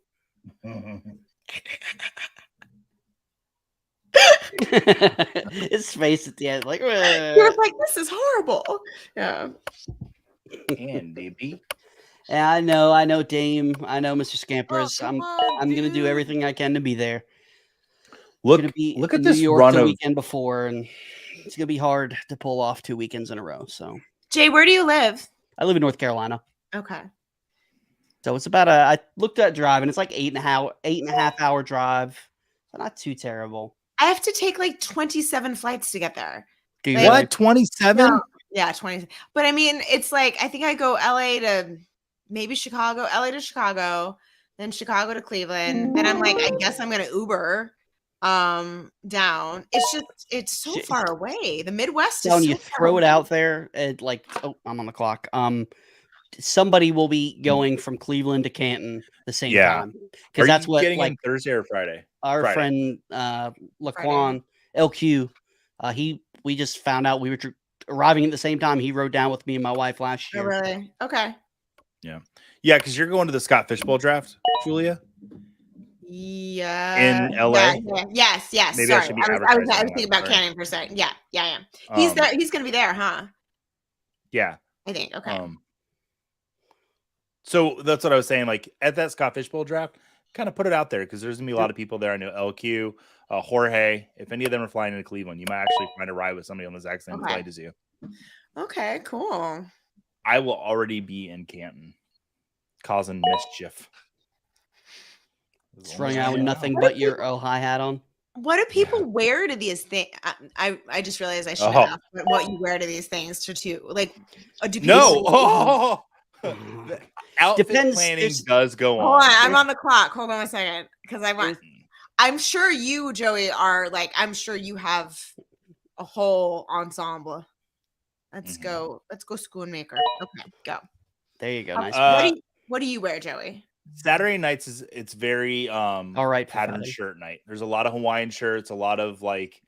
His face at the end, like, he was like, "This is horrible." Yeah. Andy B. Yeah, I know, Dame. I know, Mr. Scampers. I'm gonna do everything I can to be there. Look at New this York run the of weekend before, and it's gonna be hard to pull off 2 weekends in a row. So, Jay, where do you live? I live in North Carolina. Okay. So it's about I looked at driving. It's like 8.5 hour drive. So not too terrible. I have to take like 27 flights to get there. Do you what? really? 27? No, yeah, 20. But I mean, it's like I think I go LA to maybe Chicago, LA to Chicago, then Chicago to Cleveland. Then I'm like, I guess I'm gonna Uber down. It's so far away. The Midwest is so you throw it out there and like, oh, I'm on the clock. Somebody will be going from Cleveland to Canton the same time, because that's what getting in Thursday or Friday. Our friend Laquan LQ, we just found out we were arriving at the same time. He rode down with me and my wife last year. Oh, really? Okay. Yeah, because you're going to the Scott Fishbowl draft, Julia. Yeah. In LA. Yes. Maybe Sorry, I should be I was thinking about Canton for a second. Yeah. He's there. He's gonna be there, huh? Yeah. I think. Okay. So that's what I was saying. Like at that Scott Fishbowl draft, kind of put it out there because there's gonna be a lot of people there. I know LQ, Jorge. If any of them are flying into Cleveland, you might actually find a ride with somebody on the exact same flight as you. Okay, cool. I will already be in Canton, causing mischief. Just running out with nothing but your high hat on. What do people wear to these things? I just realized I should ask what you wear to these things do people The outfit planning does go on. Hold on, I'm on the clock. Hold on a second, because I'm sure you, Joey, are like, I'm sure you have a whole ensemble. Let's go Schoonmaker. Okay, go. There you go. Nice. What do you wear, Joey? Saturday nights it's very all right pattern shirt night. There's a lot of Hawaiian shirts, a lot of like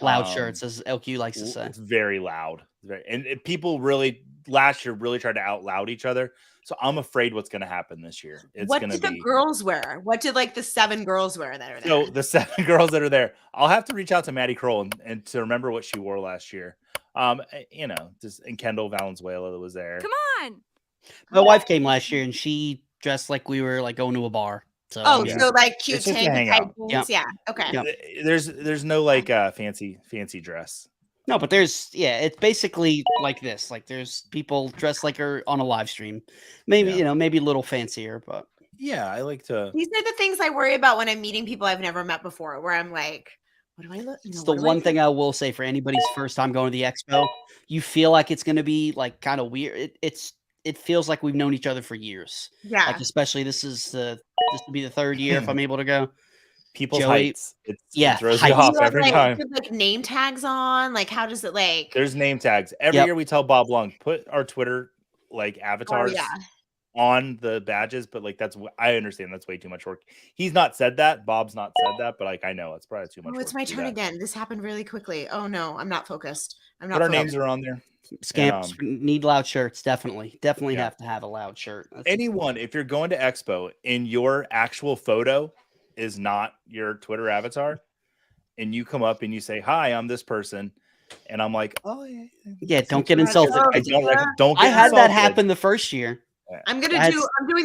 loud shirts, as LQ likes to say. It's very loud. And people really last year really tried to out loud each other. So I'm afraid what's going to happen this year. It's what going to did be the girls wear? What did like the 7 girls wear that are there? so the 7 girls that are there. I'll have to reach out to Maddie Kroll and to remember what she wore last year. You know, just and Kendall Valenzuela that was there. Come on. My wife came last year and she dressed like we were like going to a bar. So Oh, I mean, so like cute It's just to tank hang type out. jeans. Yeah. Okay. Yep. There's no like fancy dress. no, but it's basically like this. Like there's people dressed like her on a live stream. Maybe, Yeah. maybe a little fancier, but Yeah, I like to. These are the things I worry about when I'm meeting people I've never met before, where I'm like, what do I look? it's the one thing I will say for anybody's first time going to the expo. You feel like it's going to be like kind of weird. It feels like we've known each other for years. Yeah. Like especially this will be the 3rd year if I'm able to go. People's Joey- heights. It Yeah, throws heights. you off You have, every like, time. put, like name tags on. Like, how does it like? There's name tags. Every Yep. year we tell Bob Lung, put our Twitter like Oh, avatars yeah. on the badges, but like I understand that's way too much work. He's not said that. Bob's not said that, but like I know it's probably too much Oh, work. it's my to do turn that. again. This happened really quickly. Oh no, I'm not focused. I'm not. But our focused. names are on there. Scamps need loud shirts. Definitely Yeah. have to have a loud shirt. Anyone, if you're going to Expo and your actual photo is not your Twitter avatar, and you come up and you say, "Hi, I'm this person," and I'm like, "Oh yeah, Yeah, don't get insulted. Oh, I don't I get had that insulted. happen the first year. I'm doing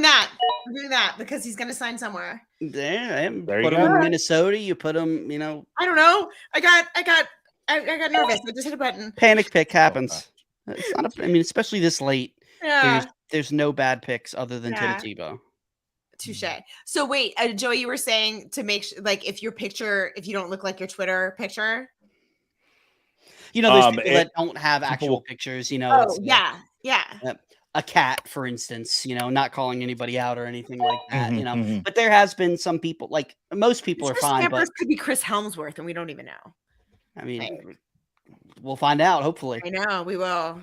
that. I'm doing that because he's gonna sign somewhere. There There put you him go. in Minnesota. You put him, I don't know. I got nervous. I just hit a button. panic pick happens. It's not especially this late. Yeah. There's no bad picks other than Yeah. Tim Tebow. Touche. So wait, Joey, you were saying to make sure, like, if you don't look like your Twitter picture. There's people that don't have actual pictures. Oh it's, yeah. a cat, for instance. Not calling anybody out or anything like that. Mhm. But there has been some people. Like most people are fine, but could be Chris Helmsworth, and we don't even know. I mean, we'll find out. Hopefully, I know we will.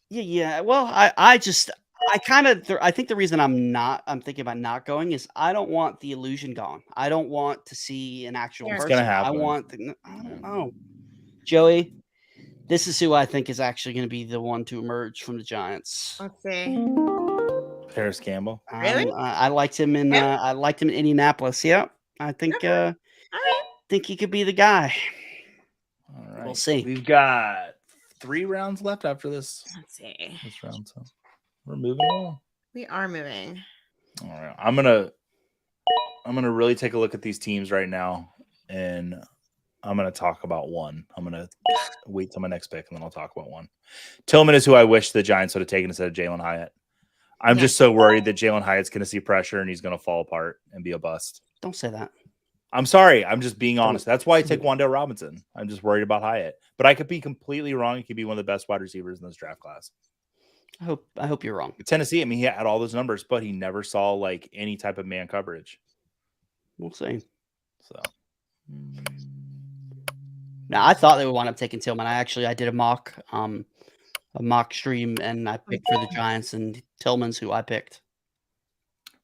Yeah. Well, I think the reason I'm thinking about not going is I don't want the illusion gone. I don't want to see an actual It's person. gonna happen. I don't know. Joey, this is who I think is actually going to be the one to emerge from the Giants. Let's see. Paris Campbell. Really? I liked him in Indianapolis. Yep. I think All right. think he could be the guy. All right. We'll see. We've got 3 rounds left after this Let's see. round, so we're moving along. We are moving. All right. I'm gonna really take a look at these teams right now, and I'm gonna talk about one. I'm gonna wait till my next pick, and then I'll talk about one. Tillman is who I wish the Giants would have taken instead of Jalen Hyatt. I'm just so worried that Jalen Hyatt's gonna see pressure and he's gonna fall apart and be a bust. Don't say that. I'm sorry. I'm just being honest. That's why I take Wan'Dale Robinson. I'm just worried about Hyatt, but I could be completely wrong. He could be one of the best wide receivers in this draft class. I hope you're wrong. Tennessee, he had all those numbers, but he never saw like any type of man coverage. We'll see. So Now I thought they would wind up taking Tillman. I did a mock stream, and I picked for the Giants, and Tillman's who I picked.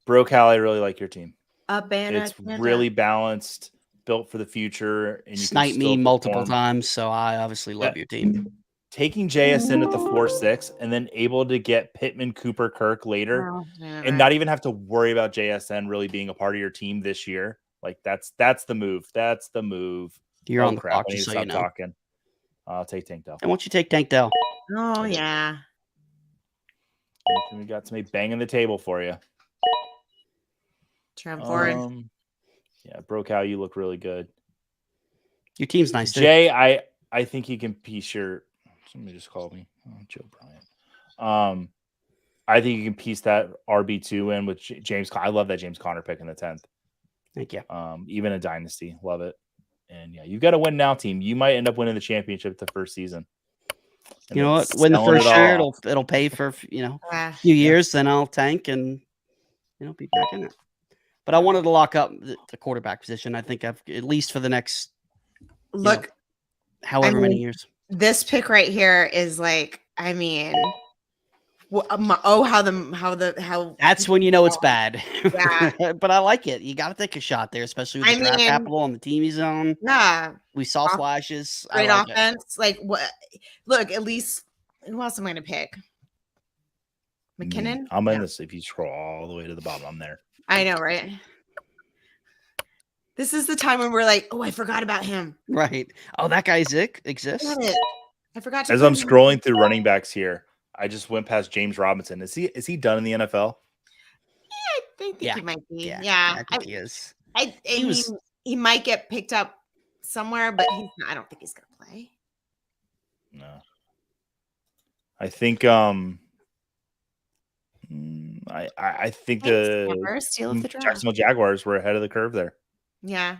Bro, Cal, I really like your team. It's Really balanced, built for the future, and you Sniped me multiple times, so I obviously love your team. Taking JSN at the 4-6 and then able to get Pittman, Cooper, Kirk later, and not even have to worry about JSN really being a part of your team this year. Like that's the move. That's the move. You're on the clock, I need just to so you stop know. talking. I'll take Tank Dell. And once you take Tank Dell, Oh yeah. We got somebody banging the table for you. Trav forward. Yeah, Bro Cal, you look really good. your team's nice too. Jay, I think you can piece your. Somebody just called me. Oh, Joe Bryant. I think you can piece that RB2 in with James. I love that James Conner pick in the 10th. Thank you. Even a dynasty, love it. And yeah, you've got a win now, team. You might end up winning the championship the first season. And You know then what? Win the selling first it year, all. it'll pay for a Ah, few years. Then I'll tank and be back in it. But I wanted to lock up the quarterback position. I think I've at least for the next look, however many mean, years. this pick right here is like, I mean, how That's when you know it's bad. Yeah. But I like it. You got to take a shot there, especially with the draft capital on the team he's on. Yeah, We saw flashes. great I like it. offense. Like what? Look, at least Who else am I going to pick? McKinnon? I'm in this. If you scroll all the way to the bottom, I'm there. I know, right? This is the time when we're like, oh, I forgot about him. Right. Oh, that guy exists. Damn it. I forgot to. As I'm scrolling through running backs here, I just went past James Robinson. Is he done in the NFL? I think he might be. Yeah, I think he is. I mean, he might get picked up somewhere, but I don't think he's going to play. No. I think I think the steal of the draft. Jacksonville Jaguars were ahead of the curve there. Yeah.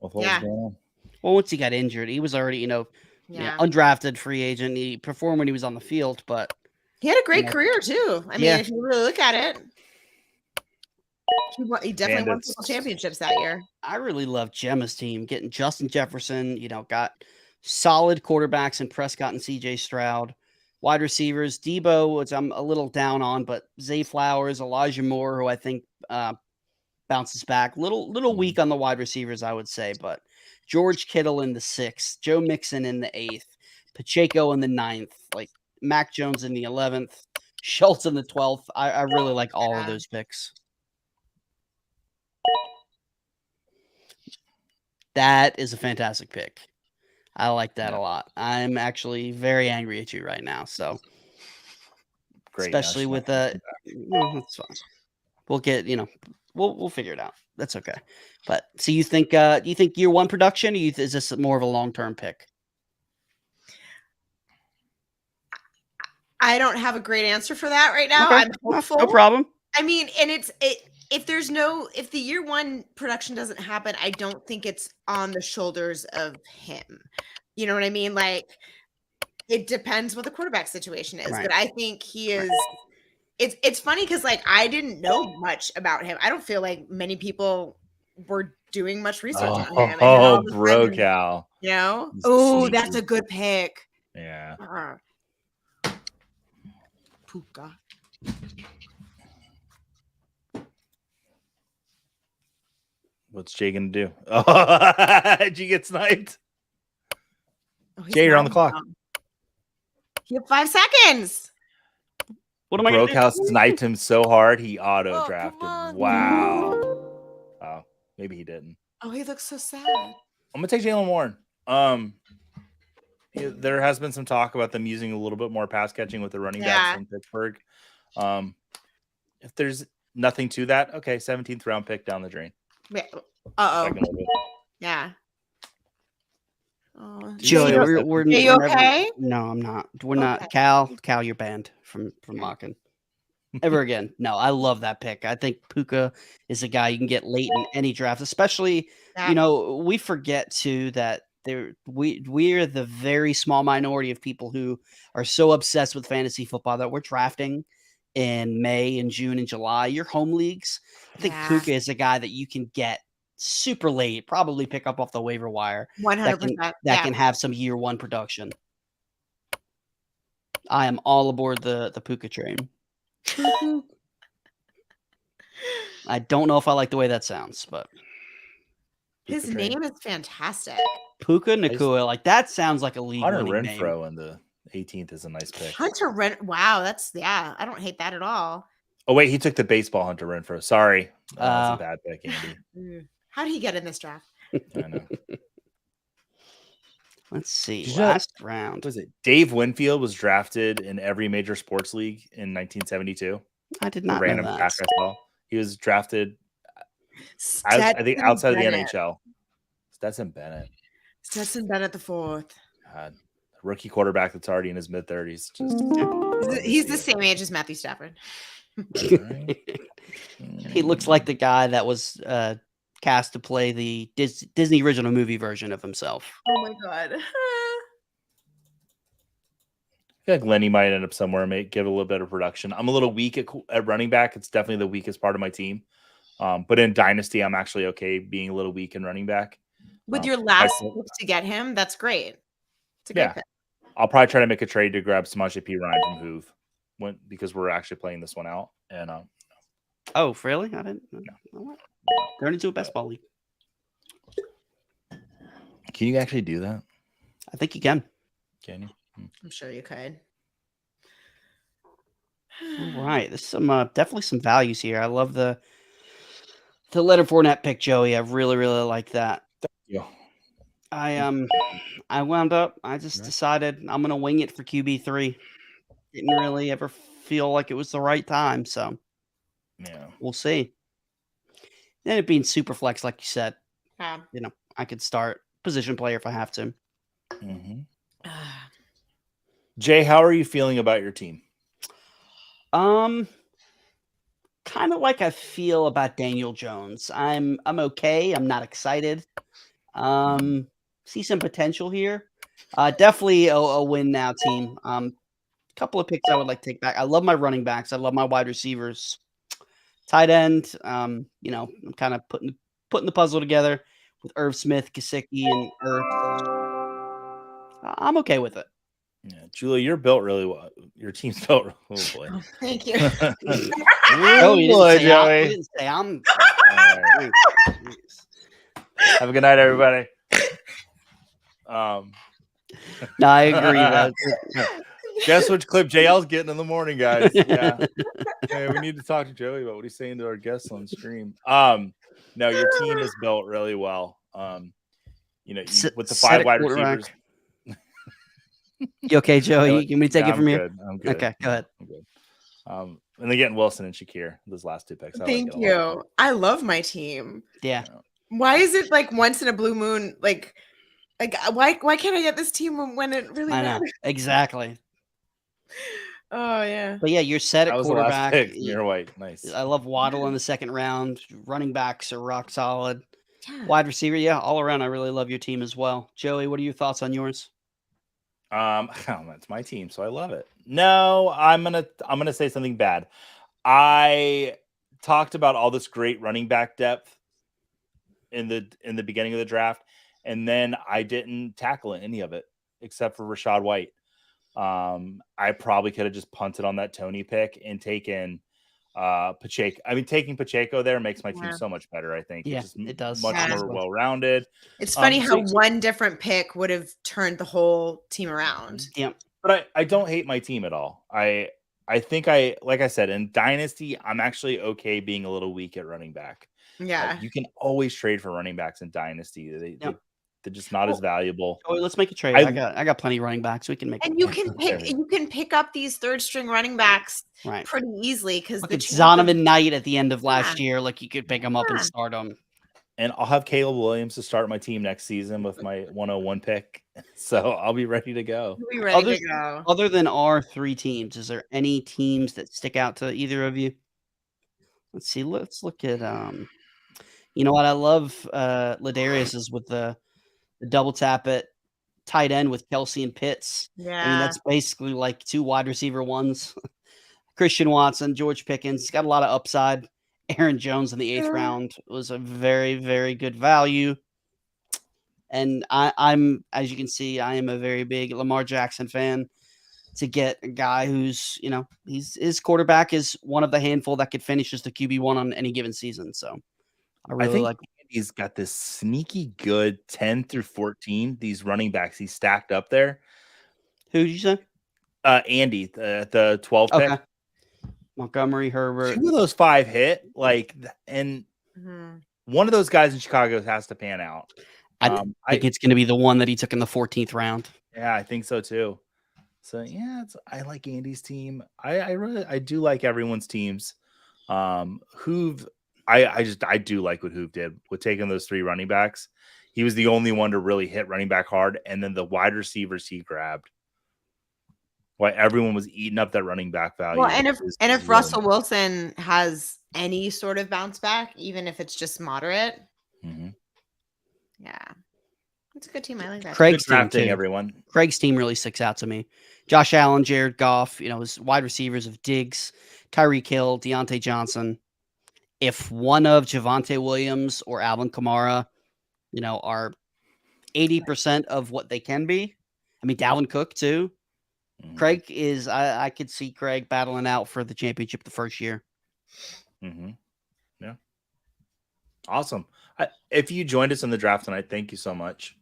With what was going on. Well, once he got injured, he was already, undrafted free agent. He performed when he was on the field, but he had a great career too. I mean, if you really look at it, he definitely won some championships that year. I really love Gemma's team getting Justin Jefferson. Got solid quarterbacks in Prescott and CJ Stroud. Wide receivers, Debo, which I'm a little down on, but Zay Flowers, Elijah Moore, who I think bounces back. Little weak on the wide receivers, I would say, but George Kittle in the 6th, Joe Mixon in the 8th, Pacheco in the 9th, like Mac Jones in the 11th, Schultz in the 12th. I really like all of those picks. That is a fantastic pick. I like that a lot. I'm actually very angry at you right now. So, great, especially with that's fine. We'll get, we'll figure it out. That's okay. But so you think year one production, or is this more of a long-term pick? I don't have a great answer for that right now. Okay. I'm hopeful. No problem. I mean, and if the year one production doesn't happen, I don't think it's on the shoulders of him. You know what I mean? Like, it depends what the quarterback situation is, but I think he is. It's funny because like I didn't know much about him. I don't feel like many people were doing much research on him. Oh, bro, Cal. Oh, that's a good pick. Yeah. Puka. What's Jay gonna do? Oh, did you get sniped? Jay, you're on the clock. You have 5 seconds. What am I going to do? Brokehouse sniped him so hard he auto drafted. Wow. Oh, maybe he didn't. Oh, he looks so sad. I'm gonna take Jalen Warren. There has been some talk about them using a little bit more pass catching with the running backs in Pittsburgh. If there's nothing to that, okay, 17th round pick down the drain. Yeah. Oh, Joey, we're are you okay? No, I'm not. We're not. Cal, you're banned from mocking ever again. No, I love that pick. I think Puka is a guy you can get late in any draft, especially we forget too that we're the very small minority of people who are so obsessed with fantasy football that we're drafting in May and June and July. Your home leagues, I think Puka is a guy that you can get super late, probably pick up off the waiver wire. 100%. That can have some year one production. I am all aboard the Puka train. I don't know if I like the way that sounds, but his name is fantastic. Puka Nacua, like that sounds like a league. Hunter Renfrow in the 18th is a nice pick. Wow, I don't hate that at all. Oh wait, he took the baseball Hunter Renfrow. Sorry, that's a bad pick, Andy. How did he get in this draft? I know. Let's see. Last round. Was it Dave Winfield was drafted in every major sports league in 1972? I did not know that. Pack I saw. He was drafted, I think, outside of the NHL. Stetson Bennett the 4th. God, rookie quarterback that's already in his mid 30s. He's the same age as Matthew Stafford. He looks like the guy that was cast to play the Disney original movie version of himself. Oh my god. I feel like Lenny might end up somewhere and give a little bit of production. I'm a little weak at running back. It's definitely the weakest part of my team. But in Dynasty, I'm actually okay being a little weak in running back. With your last pick to get him, that's great. It's a great pick. I'll probably try to make a trade to grab Samaje P. Ryan from Hoove because we're actually playing this one out. And oh, really? I didn't know. Turn into a best ball league. Can you actually do that? I think you can. Can you? I'm sure you could. All right, there's some definitely some values here. I love the Leonard Fournette pick, Joey. I really like that. Yeah. I wound up. I just decided I'm gonna wing it for QB3. Didn't really ever feel like it was the right time, so Yeah. we'll see. Then it being super flex, like you said, Yeah. I could start position player if I have to. Jay, how are you feeling about your team? Kind of like I feel about Daniel Jones. I'm okay. I'm not excited. See some potential here. Definitely a win now team. Couple of picks I would like to take back. I love my running backs. I love my wide receivers. Tight end. I'm kind of putting the puzzle together with Irv Smith, Gesicki, and I'm okay with it. Yeah, Julie, you're built really well. Your team's built. Oh boy. Oh, thank you. Oh, you didn't say I'm. Right. Have a good night, everybody. No, I agree. Guess which clip JL's getting in the morning, guys. Yeah. Hey, we need to talk to Joey about what he's saying to our guests on stream. No, your team is built really well. With the 5 wide receivers. You okay, Joey? You want me to take it from here? I'm good. Okay, go ahead. I'm good. And they're getting Wilson and Shakir, those last 2 picks. Thank you. I love my team. Yeah. Why is it like once in a blue moon? Like why can't I get this team when it really matters? Exactly. Oh yeah. But yeah, you're set at quarterback. You're white. Nice. I love Waddle in the second round. Running backs are rock solid. Yeah. Wide receiver, yeah, all around. I really love your team as well. Joey, what are your thoughts on yours? That's my team, so I love it. No, I'm gonna say something bad. I talked about all this great running back depth in the beginning of the draft, and then I didn't tackle any of it except for Rachaad White. I probably could have just punted on that Tony pick and taken Pacheco. I mean, taking Pacheco there makes my team so much better. I think. Yeah, it does. Much more well-rounded. It's funny how one different pick would have turned the whole team around. Yeah, but I don't hate my team at all. I think like I said, in Dynasty, I'm actually okay being a little weak at running back. Yeah, you can always trade for running backs in Dynasty. They're just not as valuable. Oh, let's make a trade. I got plenty of running backs. We can make. And you can pick up these third string running backs pretty easily because it's Zonovan Knight at the end of last year. Like you could pick them up and start them. And I'll have Caleb Williams to start my team next season with my 101 pick, so I'll be ready to go. Other than our 3 teams, is there any teams that stick out to either of you? Let's see. Let's look at. You know what? I love Ladarius is with the double tap at tight end with Kelsey and Pitts. Yeah. I mean, that's basically like 2 wide receiver ones. Christian Watson, George Pickens, got a lot of upside. Aaron Jones in the 8th round was a very, very good value. And I'm, as you can see, I am a very big Lamar Jackson fan. To get a guy who's, his quarterback is one of the handful that could finish as the QB1 on any given season. So I think he's got this sneaky good 10 through 14. These running backs he's stacked up there. Who did you say? Andy, the 12 pick. Montgomery, Herbert. 2 of those 5 hit. And one of those guys in Chicago has to pan out. I think it's going to be the one that he took in the 14th round. Yeah, I think so too. So yeah, I like Andy's team. I do like everyone's teams. Hoove. I do like what Hoove did with taking those 3 running backs. He was the only one to really hit running back hard, and then the wide receivers he grabbed. Why everyone was eating up that running back value. Well, and if Russell Wilson has any sort of bounce back, even if it's just moderate, yeah, it's a good team. I like that. Craig's team too. Everyone. Craig's team really sticks out to me. Josh Allen, Jared Goff, his wide receivers of Diggs, Tyreek Hill, Deontay Johnson. If one of Javonte Williams or Alvin Kamara, are 80% of what they can be, I mean, Dalvin Cook too. Craig is, I could see Craig battling out for the championship the first year. Yeah. Awesome. If you joined us in the draft tonight, thank you so much.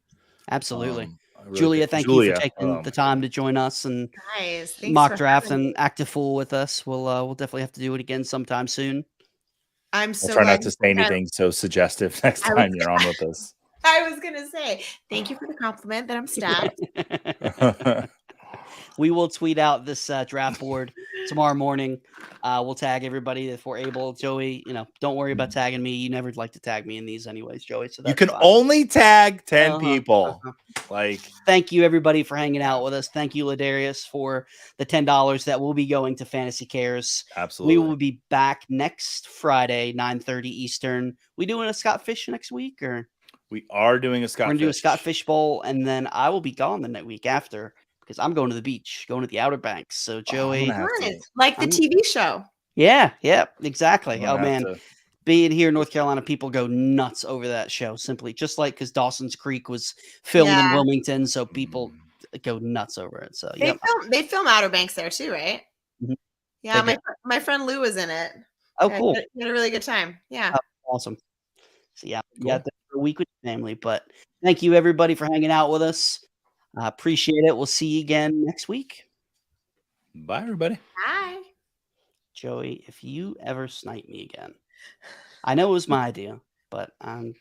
Absolutely. Julia, thank you for taking the time to join us and Guys, mock draft and act a fool with us. We'll definitely have to do it again sometime soon. I'm so I'll try not to say anything so suggestive next time you're on with us. I was gonna say thank you for the compliment that I'm stacked. We will tweet out this draft board tomorrow morning. We'll tag everybody if we're able. Joey, don't worry about tagging me. You never like to tag me in these anyways, Joey. So that's you can fine. only tag 10 people. Like, thank you everybody for hanging out with us. Thank you, Ladarius, for the $10 that will be going to Fantasy Cares. Absolutely. We will be back next Friday, 9:30 Eastern. We doing a Scott Fish next week, or we are doing a Scott? We're gonna do a Scott Fish Bowl, and then I will be gone the next week after. Because I'm going to the beach, going to the Outer Banks. So Joey, like the TV show. Yeah, exactly. Oh man, being here in North Carolina, people go nuts over that show. Simply just like because Dawson's Creek was filmed in Wilmington, so people go nuts over it. So they film Outer Banks there too, right? Mm-hmm. Yeah, my friend Lou was in it. Oh, cool! He had a really good time. Yeah, awesome. So cool. For a week with your family. But thank you everybody for hanging out with us. I appreciate it. We'll see you again next week. Bye, everybody. Bye. Joey, if you ever snipe me again, I know it was my idea, but I'm...